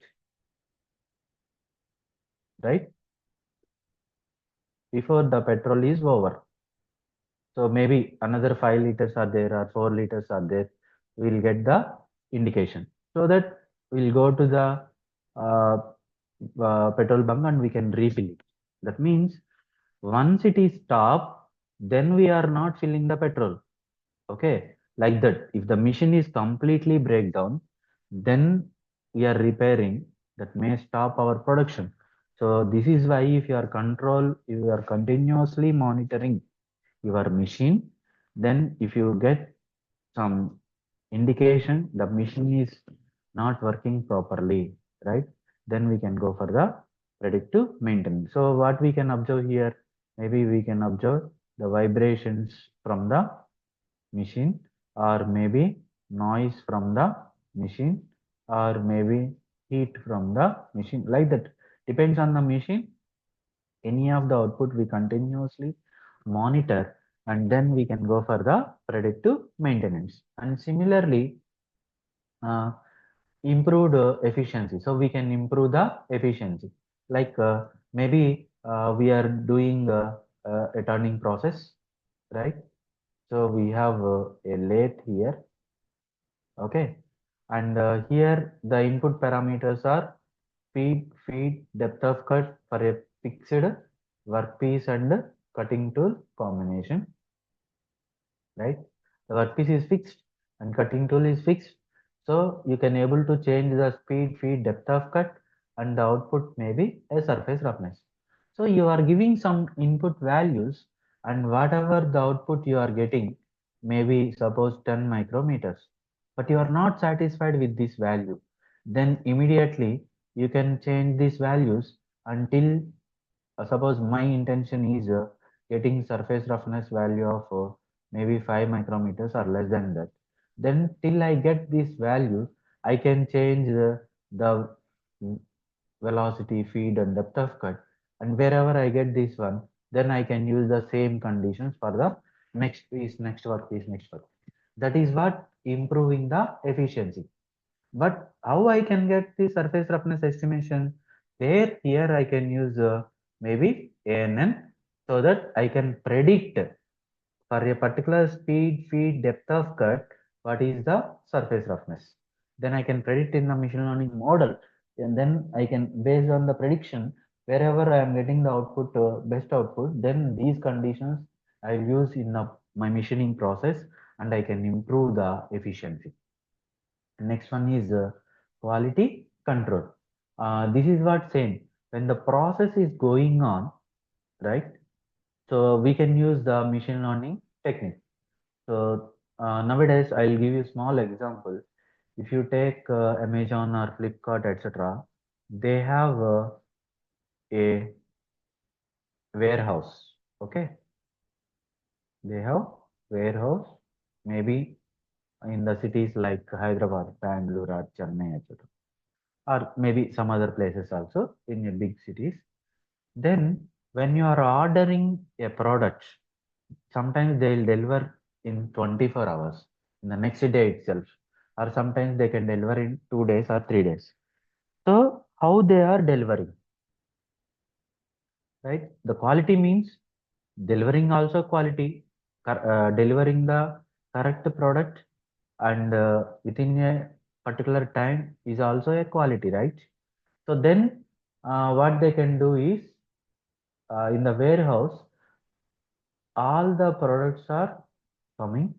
right? Before the petrol is over. So maybe another 5 liters are there or 4 liters are there. We'll get the indication. So that we'll go to the uh, petrol bunk and we can refill it. That means once it is stopped, then we are not filling the petrol. Okay, like that. If the machine is completely breakdown, then we are repairing. That may stop our production. So this is why if you are continuously monitoring your machine, then if you get some indication the machine is not working properly, right? Then we can go for the predictive maintenance. So what we can observe here, maybe we can observe the vibrations from the machine, or maybe noise from the machine, or maybe heat from the machine, like that. Depends on the machine. Any of the output we continuously monitor, and then we can go for the predictive maintenance. And similarly, uh, improved efficiency. So we can improve the efficiency. Like maybe we are doing a turning process, right? So we have a lathe here, okay? And here the input parameters are speed, feed, depth of cut for a fixed workpiece and cutting tool combination, right? The workpiece is fixed and cutting tool is fixed. So you can able to change the speed, feed, depth of cut, and the output may be a surface roughness. So you are giving some input values, and whatever the output you are getting, maybe suppose 10 micrometers, but you are not satisfied with this value, then immediately you can change these values until suppose my intention is getting surface roughness value of maybe 5 micrometers or less than that. Then till I get this value, I can change the velocity, feed and depth of cut. And wherever I get this one, then I can use the same conditions for the next piece, next work piece, next work. That is what improving the efficiency. But how I can get the surface roughness estimation? There, here I can use maybe ANN, so that I can predict for a particular speed, feed, depth of cut, what is the surface roughness. Then I can predict in the machine learning model, and then I can, based on the prediction, wherever I am getting the output, best output, then these conditions I use in my machining process, and I can improve the efficiency. Next one is quality control. This is what saying when the process is going on, right? So we can use the machine learning technique. So nowadays I'll give you a small example. if you take Amazon or Flipkart, etc., they have a warehouse. Okay, they have warehouse maybe in the cities like Hyderabad, Bangalore, or Chennai, etc., or maybe some other places also in your big cities. Then, when you are ordering a product, sometimes they will deliver in 24 hours, in the next day itself, or sometimes they can deliver in 2 days or 3 days. So, how they are delivering, right? The quality means delivering also quality, delivering the correct product and within a particular time is also a quality, right? So then what they can do is in the warehouse, all the products are coming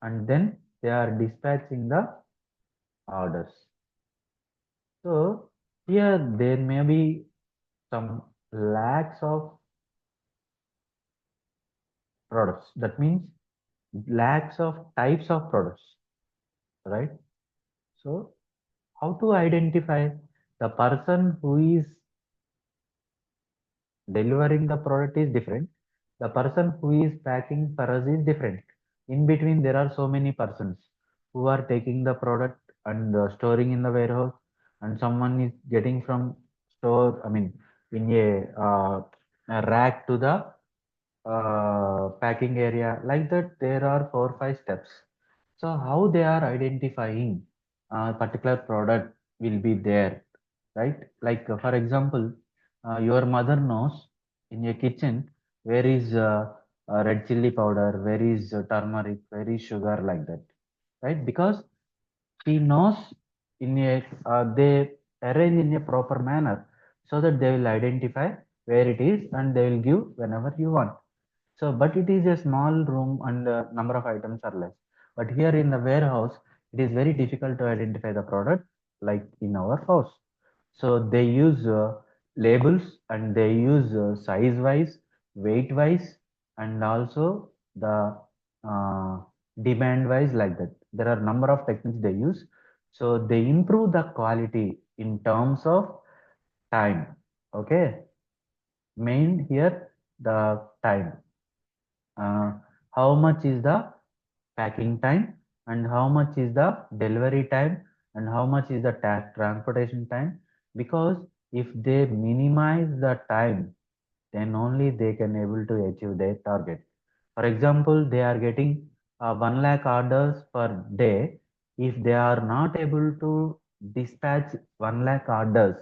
and then they are dispatching the orders. So here there may be some lakhs of products. That means lakhs of types of products, right? So how to identify the person who is delivering the product is different. The person who is packing for us is different. In between, there are so many persons who are taking the product and storing in the warehouse, and someone is getting from store, I mean, in a rack to the packing area. Like that, there are 4 5 steps. So, how they are identifying a particular product will be there, right? Like, for example, your mother knows in your kitchen where is red chili powder, where is turmeric, where is sugar, like that, right? Because she knows in a they arrange in a proper manner so that they will identify where it is and they will give whenever you want. So, but it is a small room and number of items are less. But here in the warehouse, it is very difficult to identify the product like in our house. So they use labels and they use size wise, weight wise, and also the uh, demand wise, like that. There are number of techniques they use. So they improve the quality in terms of time. Okay, main here the time. uh, how much is the packing time and how much is the delivery time and how much is the transportation time, because if they minimize the time, then only they can able to achieve their target. For example, they are getting 1 lakh orders per day. If they are not able to dispatch 1 lakh orders,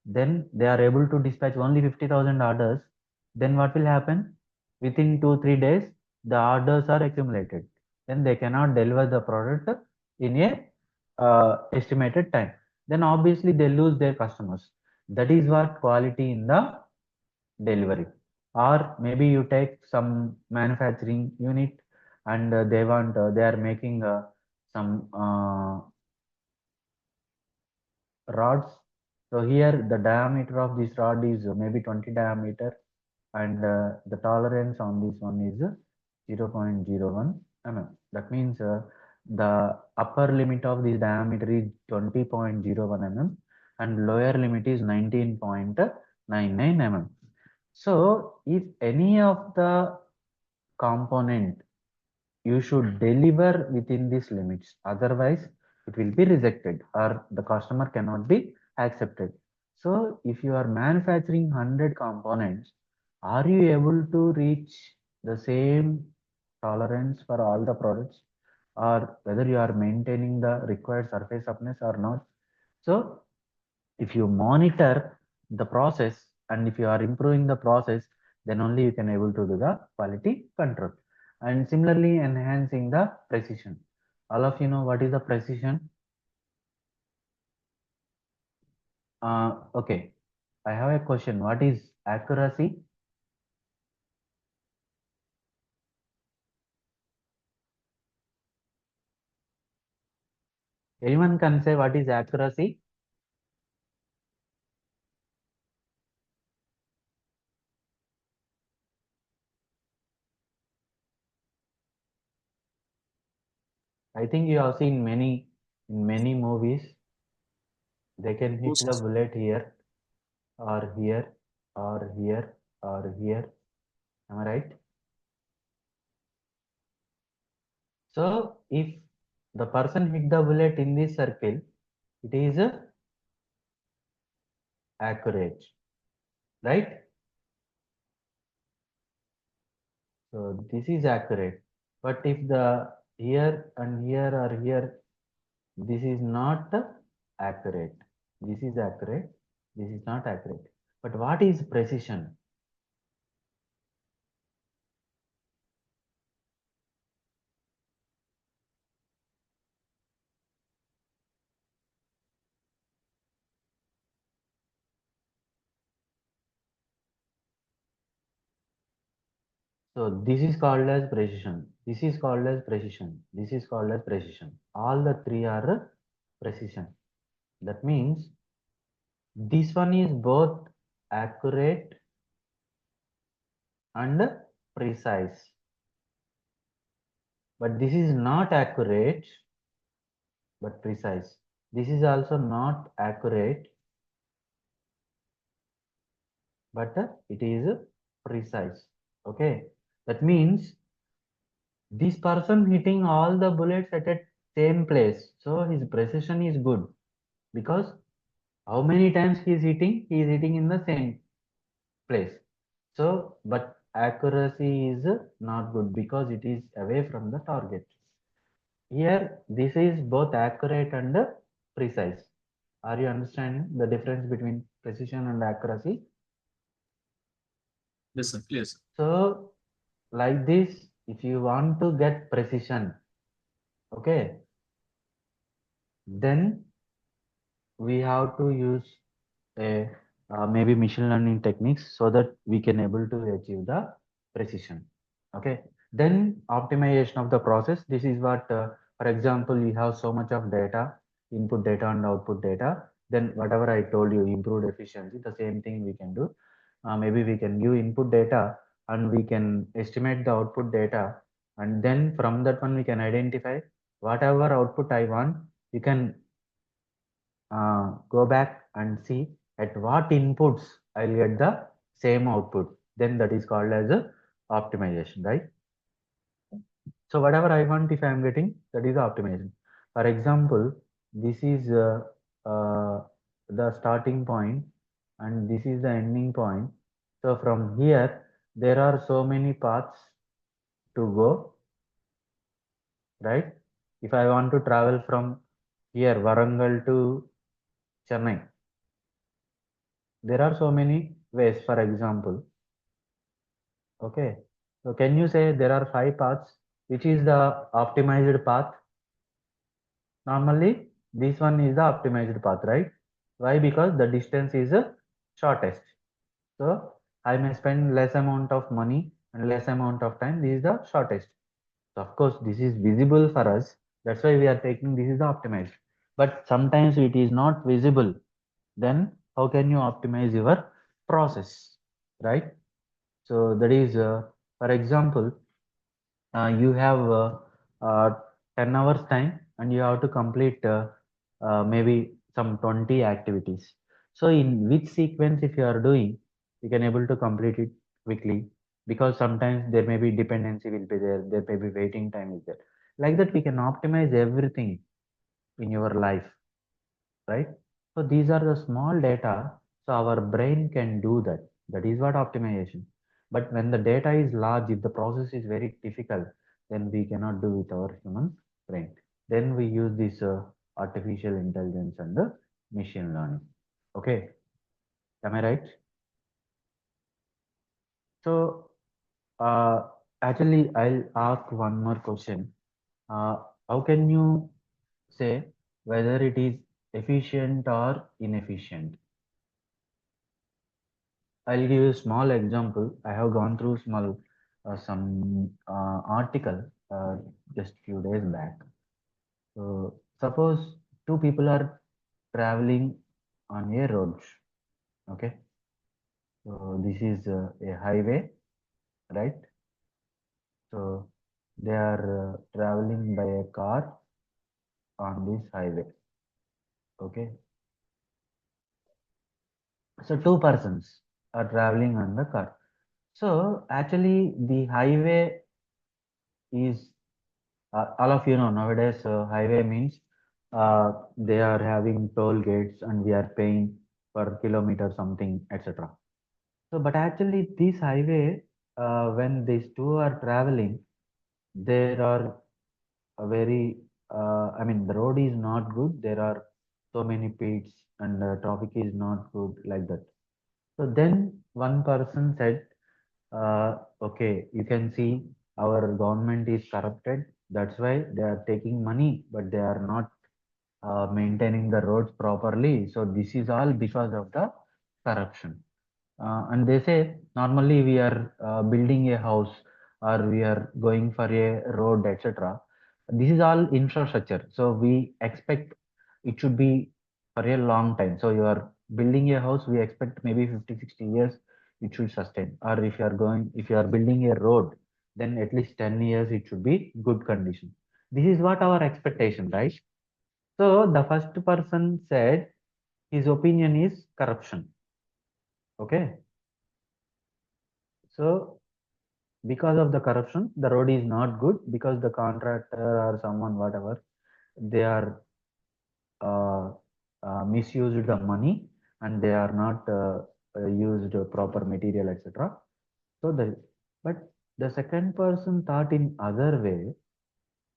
then they are able to dispatch only 50,000 orders, then what will happen? Within 2 3 days, the orders are accumulated. Then they cannot deliver the product in a estimated time. Then obviously they lose their customers. That is what quality in the delivery. Or maybe you take some manufacturing unit and they are making some rods. So here the diameter of this rod is maybe 20 diameter and the tolerance on this one is 0.01 mm. That means the upper limit of this diameter is 20.01 mm and lower limit is 19.99 mm. So if any of the component you should deliver within these limits, otherwise it will be rejected or the customer cannot be accepted. So if you are manufacturing 100 components, are you able to reach the same tolerance for all the products, or whether you are maintaining the required surface roughness or not? So if you monitor the process and if you are improving the process, then only you can able to do the quality control. And similarly enhancing the precision. All of you know what is the precision. Okay, I have a question. What is accuracy? Anyone can say what is accuracy? I think you have seen in many movies. They can hit the Post. bullet here or here or here or here. Am I right? So if the person hit the bullet in this circle, it is accurate, right? So this is accurate. But if the here and here are here, this is not accurate. This is accurate. This is not accurate. But what is precision? So this is called as precision. This is called as precision. This is called as precision. All the three are precision. That means this one is both accurate and precise. But this is not accurate but precise. This is also not accurate but it is precise. Okay. That means this person hitting all the bullets at a same place. So his precision is good because how many times he is hitting? He is hitting in the same place. So, but accuracy is not good because it is away from the target. Here, this is both accurate and precise. Are you understanding the difference between precision and accuracy? Yes, sir. Clear, sir. So, like this, if you want to get precision, okay, then we have to use a maybe machine learning techniques so that we can able to achieve the precision. Okay, then optimization of the process. This is what, for example, you have so much of data, input data and output data. Then whatever I told you, improved efficiency, the same thing we can do. Maybe we can give input data and we can estimate the output data, and then from that one we can identify whatever output I want. You can go back and see at what inputs I'll get the same output. Then that is called as a optimization, right? So whatever I want, if I am getting, that is the optimization. For example, this is the starting point and this is the ending point. So from here, there are so many paths to go, right? If I want to travel from here, Warangal to Chennai, there are so many ways, for example. Okay. So can you say there are 5 paths? Which is the optimized path? Normally, this one is the optimized path, right? Why? Because the distance is the shortest. So I may spend less amount of money and less amount of time. This is the shortest. So of course, this is visible for us. That's why we are taking this is the optimized. But sometimes it is not visible. Then how can you optimize your process, right? So that is, for example, you have uh, 10 hours time and you have to complete maybe some 20 activities. So in which sequence if you are doing, you can able to complete it quickly, because sometimes there may be dependency will be there may be waiting time is there. Like that we can optimize everything in your life, right? So these are the small data, so our brain can do that. That is what optimization. But when the data is large, if the process is very difficult, then we cannot do with our human brain. Then we use this artificial intelligence and the machine learning. Okay, am I right? So actually, I'll ask one more question. How can you say whether it is efficient or inefficient? I'll give you a small example. I have gone through small some article just few days back. So suppose two people are traveling on a road. Okay, so this is a highway, right? So they are traveling by a car, on this highway. Okay. So two persons are traveling on the car. So actually the highway is all of you know nowadays highway means they are having toll gates and we are paying per kilometer something etc. So but actually this highway when these two are traveling there are a very I mean the road is not good. There are so many pits and traffic is not good like that. So then one person said, okay, you can see our government is corrupted. That's why they are taking money, but they are not maintaining the roads properly. So this is all because of the corruption. And they say normally we are building a house or we are going for a road, etc. This is all infrastructure. So we expect it should be for a long time. So you are building a house, we expect maybe 50, 60 years it should sustain. Or if you are building a road, then at least 10 years it should be good condition. This is what our expectation, right? So the first person said his opinion is corruption. Okay. So because of the corruption, the road is not good because the contractor or someone, whatever, they are uh, misused the money and they are not used proper material, etc. So but the second person thought in other way,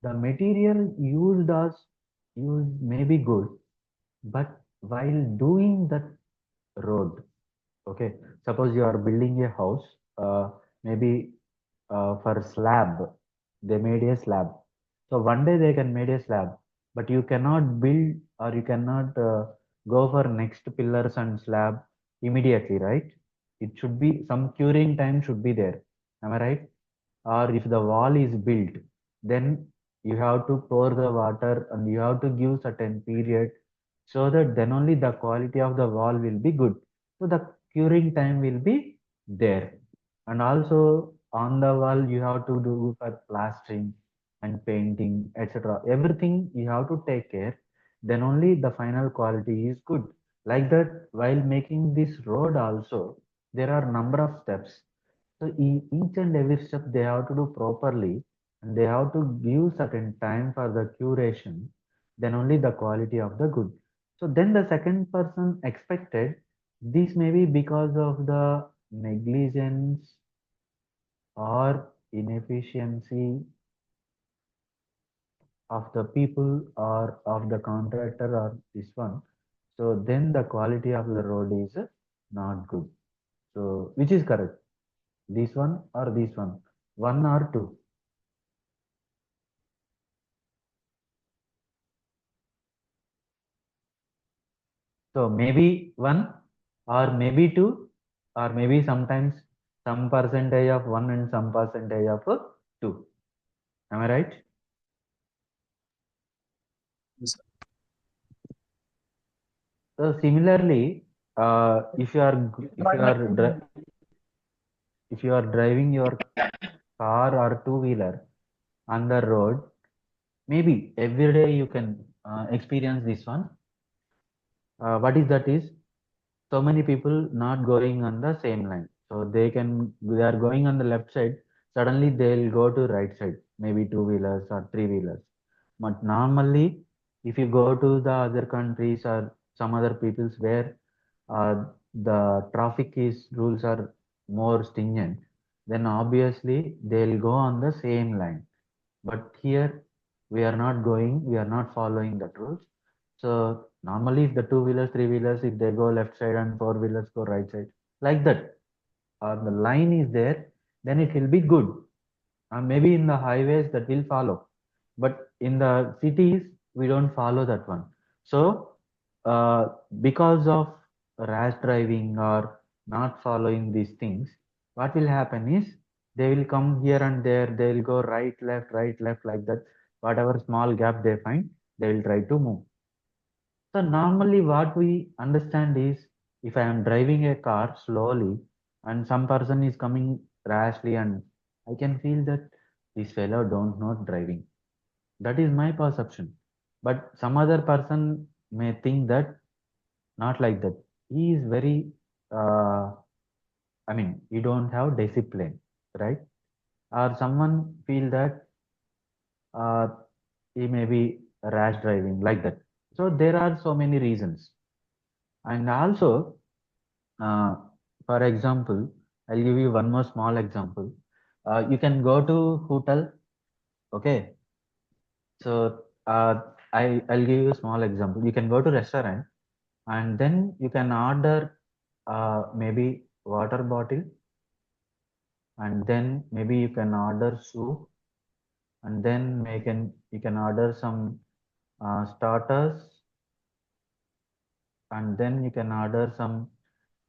the material used may be good, but while doing that road, okay, suppose you are building a house, maybe for slab, they made a slab. So one day they can make a slab, but you cannot build or you cannot go for next pillars and slab immediately, right? It should be some curing time should be there. Am I right? Or if the wall is built, then you have to pour the water and you have to give certain period so that then only the quality of the wall will be good. So the curing time will be there. And also on the wall you have to do for plastering and painting, etc. Everything you have to take care. Then only the final quality is good. Like that, while making this road also, there are number of steps. So each and every step they have to do properly and they have to give certain time for the curation, then only the quality of the good. So then the second person expected this may be because of the negligence or inefficiency of the people or of the contractor or this one. So then the quality of the road is not good. So which is correct? This one or this one or two? So maybe one or maybe two or maybe sometimes some percentage of one and some percentage of two. Am I right? Yes, sir. So similarly, if you are if you are driving your car or two wheeler on the road, maybe every day you can experience this one. What is that is so many people not going on the same line, so they are going on the left side, suddenly they'll go to right side, maybe two wheelers or three wheelers. But normally if you go to the other countries or some other peoples where uh, the traffic is rules are more stringent, then obviously they'll go on the same line. But here we are not going, we are not following that rules. So normally if the two wheelers, three wheelers, if they go left side and four wheelers go right side, like that, or the line is there, then it will be good. And maybe in the highways that will follow. But in the cities, we don't follow that one. So uh, because of rash driving or not following these things, what will happen is they will come here and there, they will go right, left, like that. Whatever small gap they find, they will try to move. So normally what we understand is if I am driving a car slowly and some person is coming rashly and I can feel that this fellow don't know driving. That is my perception. But some other person may think that not like that. He is very, I mean, he don't have discipline, right? Or someone feel that uh, he may be rash driving like that. So there are so many reasons. And also, uh, for example, I'll give you one more small example. You can go to hotel, okay? So I'll give you a small example. You can go to restaurant and then you can order maybe water bottle, and then maybe you can order soup, and then you can order some starters, and then you can order some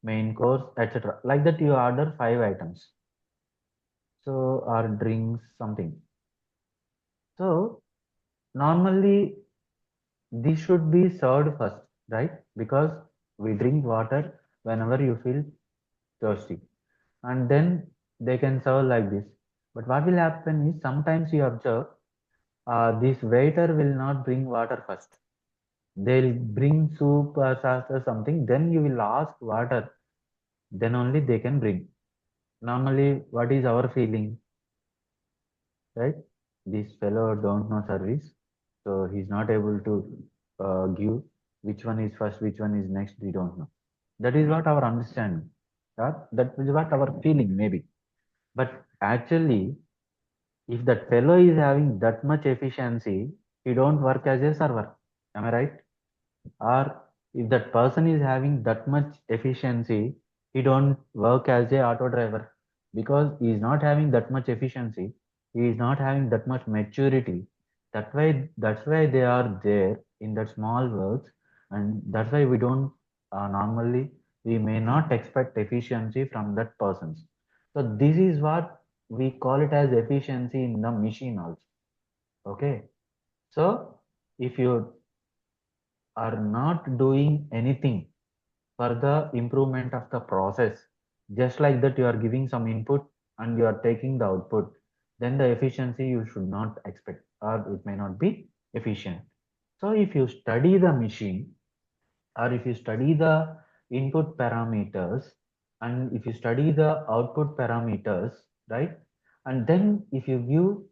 main course, etc. Like that, you order 5 items. So, or drinks, something. So, normally this should be served first, right? Because we drink water whenever you feel thirsty, and then they can serve like this. But what will happen is sometimes you observe this waiter will not bring water first. They'll bring soup or sauce or something, then you will ask water, then only they can bring. Normally, what is our feeling, right? This fellow don't know service, so he's not able to give which one is first, which one is next, we don't know. That is what our understanding, that is what our feeling maybe. But actually, if that fellow is having that much efficiency, he don't work as a server. Am I right? Or if that person is having that much efficiency, he don't work as a auto driver, because he is not having that much efficiency, he is not having that much maturity. That's why they are there in that small works, and that's why we don't normally, we may not expect efficiency from that persons. So this is what we call it as efficiency in the machine also. Okay. So if you are not doing anything for the improvement of the process, just like that you are giving some input and you are taking the output, then the efficiency you should not expect, or it may not be efficient. So if you study the machine, or if you study the input parameters, and if you study the output parameters, right? And then if you give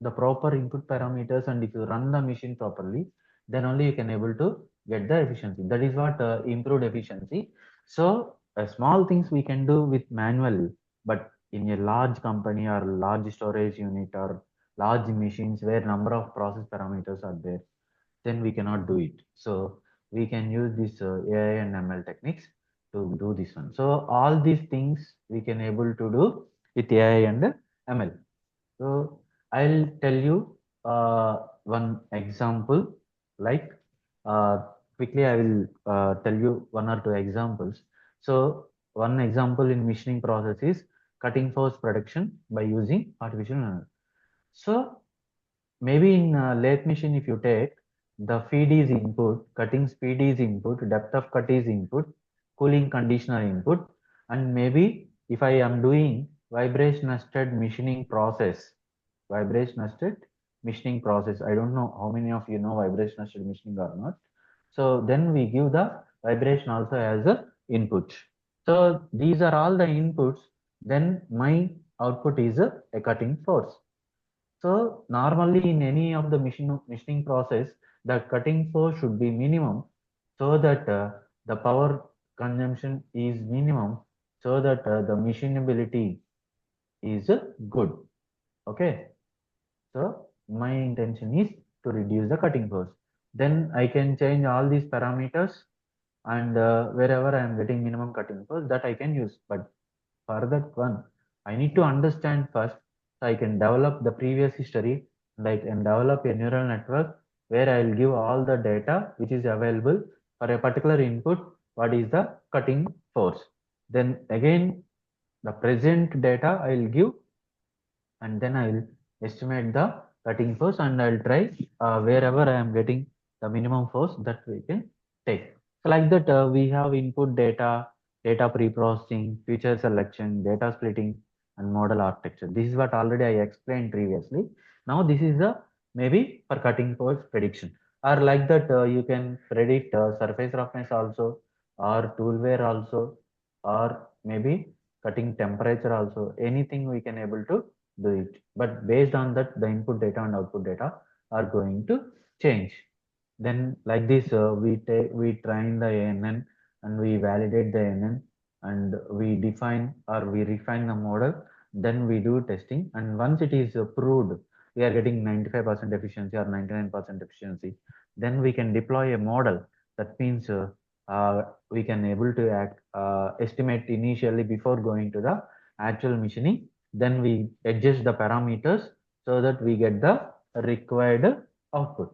the proper input parameters and if you run the machine properly, then only you can able to get the efficiency. That is what improved efficiency. So small things we can do with manual, but in a large company or large storage unit or large machines where number of process parameters are there, then we cannot do it. So we can use this AI and ML techniques to do this one. So all these things we can able to do with AI and ML. So I'll tell you one example. Like uh, quickly, I will tell you one or two examples. So one example in machining process is cutting force production by using artificial intelligence. So maybe in lathe machine, if you take, the feed is input, cutting speed is input, depth of cut is input, cooling conditioner input, and maybe if I am doing vibration nested machining process, vibration nested machining process. I don't know how many of you know vibration nested machining or not. So then we give the vibration also as a input. So these are all the inputs. Then my output is a cutting force. So normally in any of the machining process, the cutting force should be minimum, so that the power consumption is minimum, so that the machinability is good. Okay. So my intention is to reduce the cutting force. Then I can change all these parameters, and wherever I am getting minimum cutting force, that I can use. But for that one, I need to understand first, so I can develop the previous history, and I can develop a neural network where I'll give all the data which is available for a particular input, what is the cutting force. Then again, the present data I'll give, and then I'll estimate the cutting force, and I'll try wherever I am getting the minimum force that we can take. So like that, we have input data, data pre-processing, feature selection, data splitting, and model architecture. This is what already I explained previously. Now this is the maybe for cutting force prediction. or like that you can predict surface roughness also, or tool wear also, or maybe cutting temperature also. Anything we can able to do it, but based on that the input data and output data are going to change. Then like this we train the ANN and we validate the ANN and we define or we refine the model. Then we do testing, and once it is proved we are getting 95% efficiency or 99% efficiency, then we can deploy a model. That means we can able to estimate initially before going to the actual machining. Then we adjust the parameters so that we get the required output.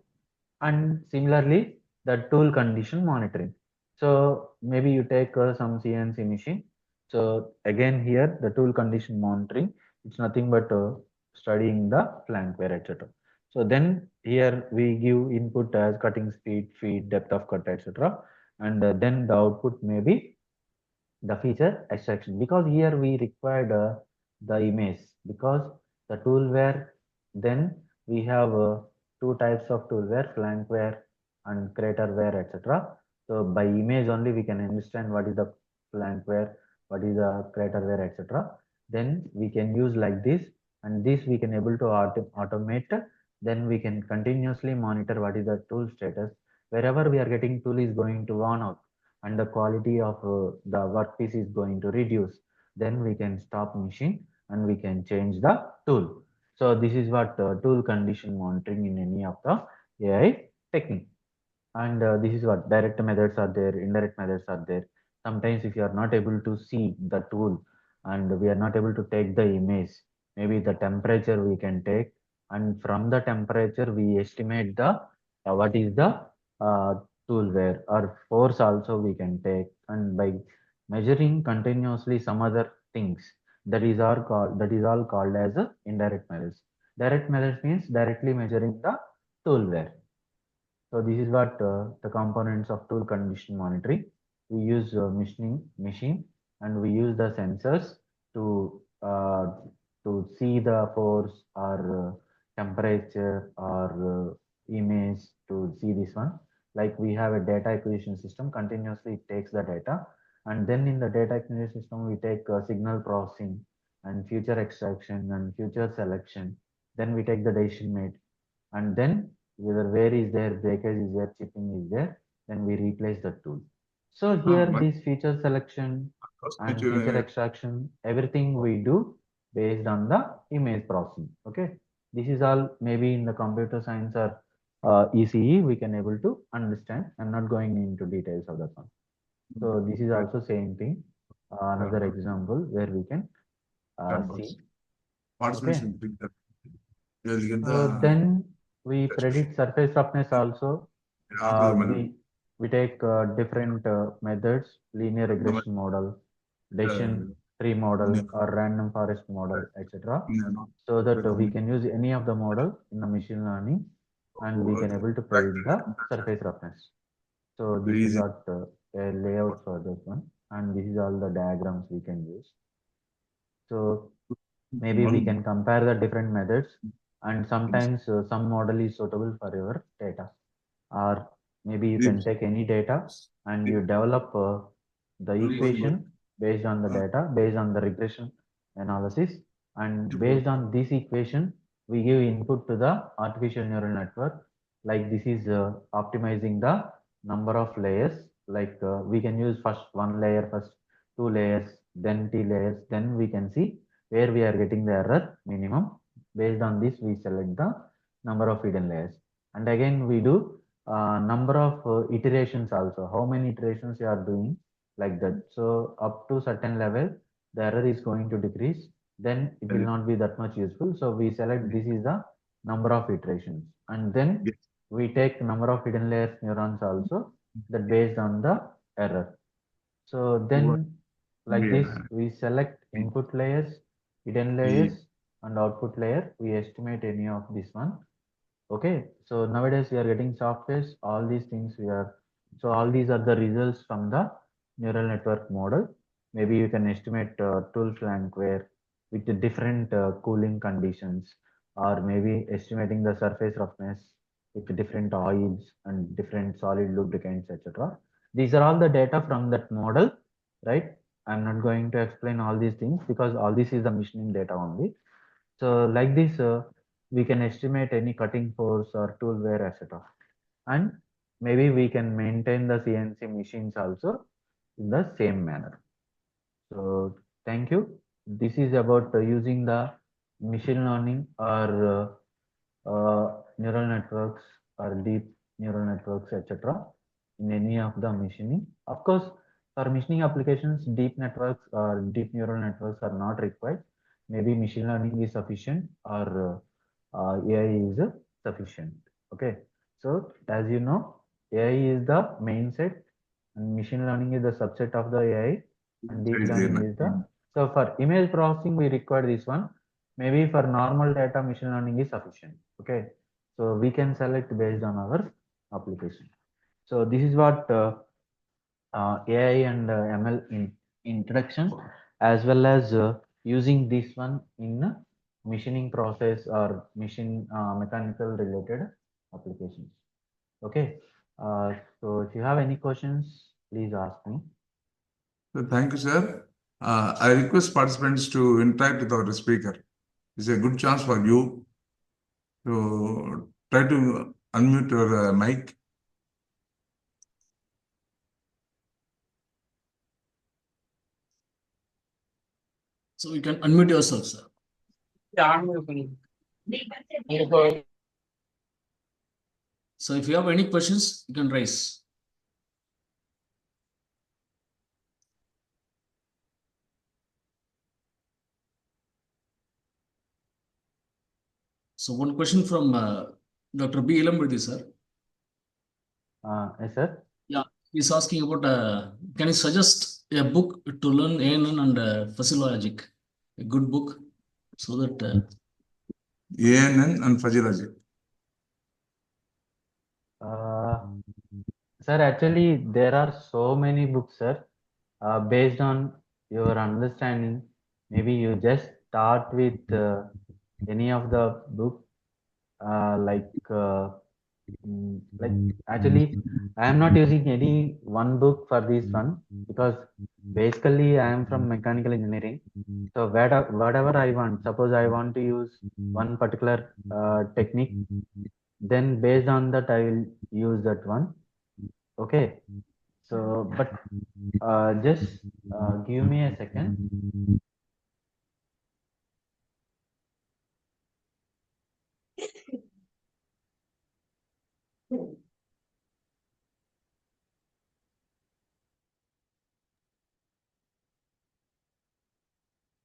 And similarly the tool condition monitoring. So maybe you take some CNC machine. So again here the tool condition monitoring, it's nothing but studying the flank wear, etc. So then here we give input as cutting speed, feed, depth of cut, etc. And then the output may be the feature extraction, because here we required the image, because the tool wear, then we have two types of tool wear, flank wear and crater wear, etc. So by image only we can understand what is the flank wear, what is the crater wear, etc. Then we can use like this, and this we can able to automate. Then we can continuously monitor what is the tool status. Wherever we are getting tool is going to run out and the quality of the workpiece is going to reduce, then we can stop machine and we can change the tool. So this is what tool condition monitoring in any of the AI technique. And this is what direct methods are there, indirect methods are there. Sometimes if you are not able to see the tool and we are not able to take the image, maybe the temperature we can take, and from the temperature we estimate the what is the uh, tool wear or force also we can take, and by measuring continuously some other things, that is all called as indirect methods. Direct methods means directly measuring the tool wear. So this is what the components of tool condition monitoring. We use machine and we use the sensors to see the force or temperature or image to see this one. Like we have a data acquisition system, continuously it takes the data, and then in the data acquisition system we take signal processing and future extraction and future selection. Then we take the decision made, and then whether wear is there, breakage is there, chipping is there, then we replace the tool. So here but this feature selection and feature extraction, everything we do based on the image processing. Okay, this is all maybe in the computer science or ECE we can able to understand. I'm not going into details of that one. So this is also same thing. Another example where we can see. Okay. You'll get So the then we predict surface roughness also. Uh, we we take different methods: linear regression model, decision tree model, or random forest model, etc. So that we can use any of the model in the machine learning, and we can able to predict the surface roughness. So this is what a layout for this one, and this is all the diagrams we can use. So maybe we can compare the different methods, and sometimes some model is suitable for your data, or maybe you can take any data and you develop the equation based on the data, based on the regression analysis, and based on this equation we give input to the artificial neural network. Like this is optimizing the number of layers. Like we can use first one layer, first two layers, then t layers, then we can see where we are getting the error minimum. Based on this we select the number of hidden layers, and again we do number of iterations also, how many iterations you are doing, like that. So up to certain level the error is going to decrease, then it will not be that much useful. So we select this is the number of iterations, and then we take number of hidden layers neurons also, that based on the error. So then like this we select input layers, hidden layers, and output layer. We estimate any of this one. Okay, so nowadays we are getting softwares, all these things we are, so all these are the results from the neural network model. Maybe you can estimate tool flank wear with the different cooling conditions, or maybe estimating the surface roughness, with different oils and different solid lubricants, etc. These are all the data from that model, right? I'm not going to explain all these things because all this is the machining data only. So like this, we can estimate any cutting force or tool wear, etc. And maybe we can maintain the CNC machines also in the same manner. So thank you. This is about using the machine learning or neural networks or deep neural networks, etc. in any of the machining. Of course, for machining applications, deep networks or deep neural networks are not required. Maybe machine learning is sufficient or AI is sufficient. Okay. So as you know, AI is the main set and machine learning is the subset of the AI and deep learning is the. So for image processing, we require this one. Maybe for normal data, machine learning is sufficient. Okay. So we can select based on our application. So this is what AI and ML introduction, as well as using this one in machining process or machine mechanical related applications. Okay. So if you have any questions, please ask me. So thank you, sir. I request participants to interact with our speaker. It's a good chance for you to try to unmute your mic. So you can unmute yourself, sir. So if you have any questions, you can raise. So one question from Dr. B. Ilamurthy, sir. Yes, sir. Yeah, he's asking about can you suggest a book to learn ANN and physiologic, a good book, so that ANN and fuzzy logic. Sir, actually, there are so many books, sir. Based on your understanding, maybe you just start with any of the book, like actually, I am not using any one book for this one because basically I am from mechanical engineering. So whatever I want, suppose I want to use one particular technique, then based on that I will use that one. Okay. So, but just give me a second.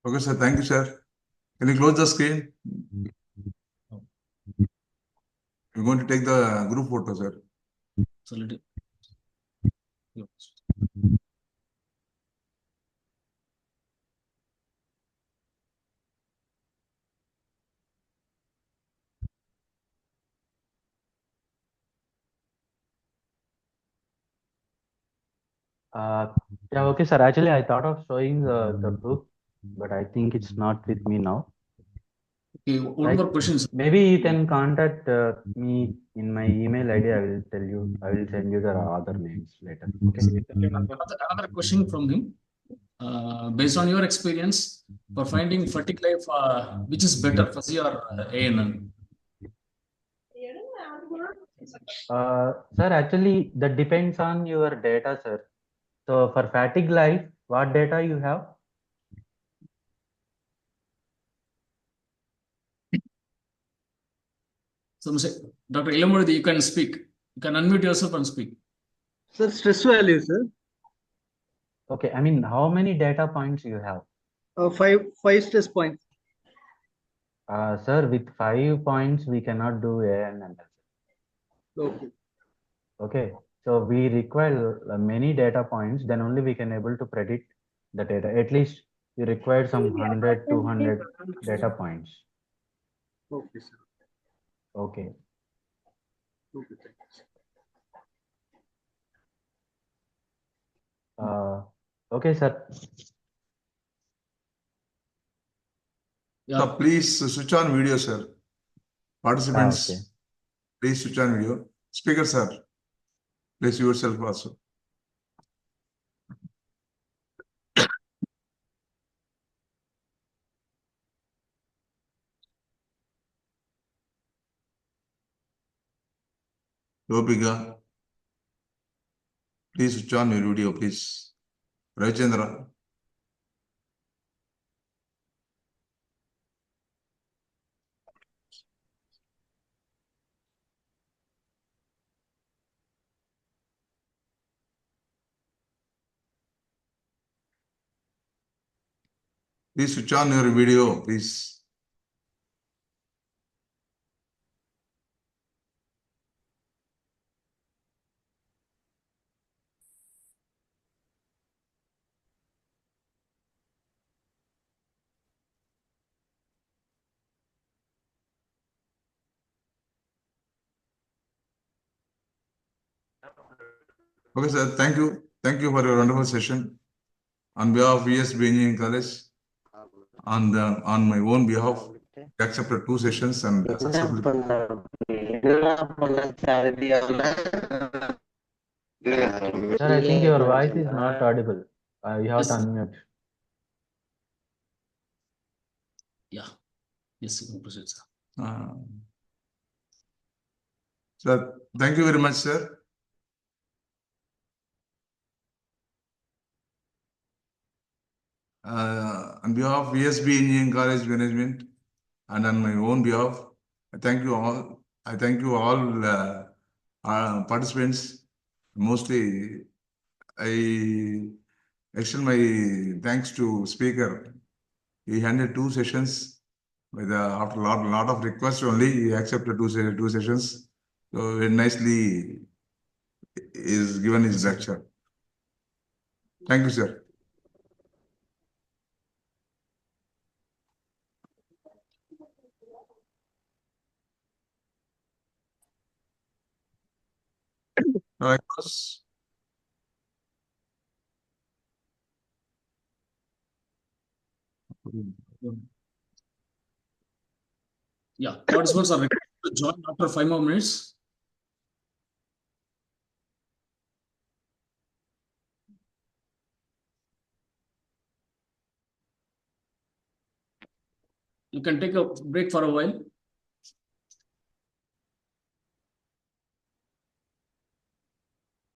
Okay, sir. Thank you, sir. Can you close the screen? We're going to take the group photo, sir. so let it. Yeah, okay, sir. Actually, I thought of showing the book, but I think it's not with me now. Okay, one Right? more question, sir. Maybe you can contact me in my email ID. I will tell you. I will send you the other names later. Okay. Another question from him. Based on your experience for finding fatigue life, which is better, fuzzy or ANN? Sir, actually, that depends on your data, sir. So for fatigue life, what data you have? So, Dr. Ilamurthy, you can speak. You can unmute yourself and speak. Sir, stress value, sir. Okay, I mean, how many data points you have? Five stress points. Sir, with 5 points, we cannot do ANN. Okay. Okay, so we require many data points, then only we can able to predict the data. At least we require some 100, 200 data points. Okay, sir. Okay. Okay, thank Okay, sir. Yeah. So please switch on video, sir. Participants. Okay. Please switch on video. Speaker, sir. Please yourself also. Lopika. Please switch on your video, please. Ravichandra. Please switch on your video, please. Okay, sir. Thank you. Thank you for your wonderful session. On behalf of VSB Engineering College, on my own behalf, I accepted 2 sessions and successfully. Sir, I think your voice is not audible. You have Yes, to sir. unmute. Yeah. Yes, you can proceed, sir. Sir, thank you very much, sir. On behalf of VSB Engineering College Management and on my own behalf, I thank you all. I thank you all participants. Mostly, I extend my thanks to speaker. He handled 2 sessions with after lot of requests only. He accepted 2 sessions. So very nicely is given his lecture. Thank you, sir. Now I close. Yeah, participants are required to join after 5 more minutes. You can take a break for a while.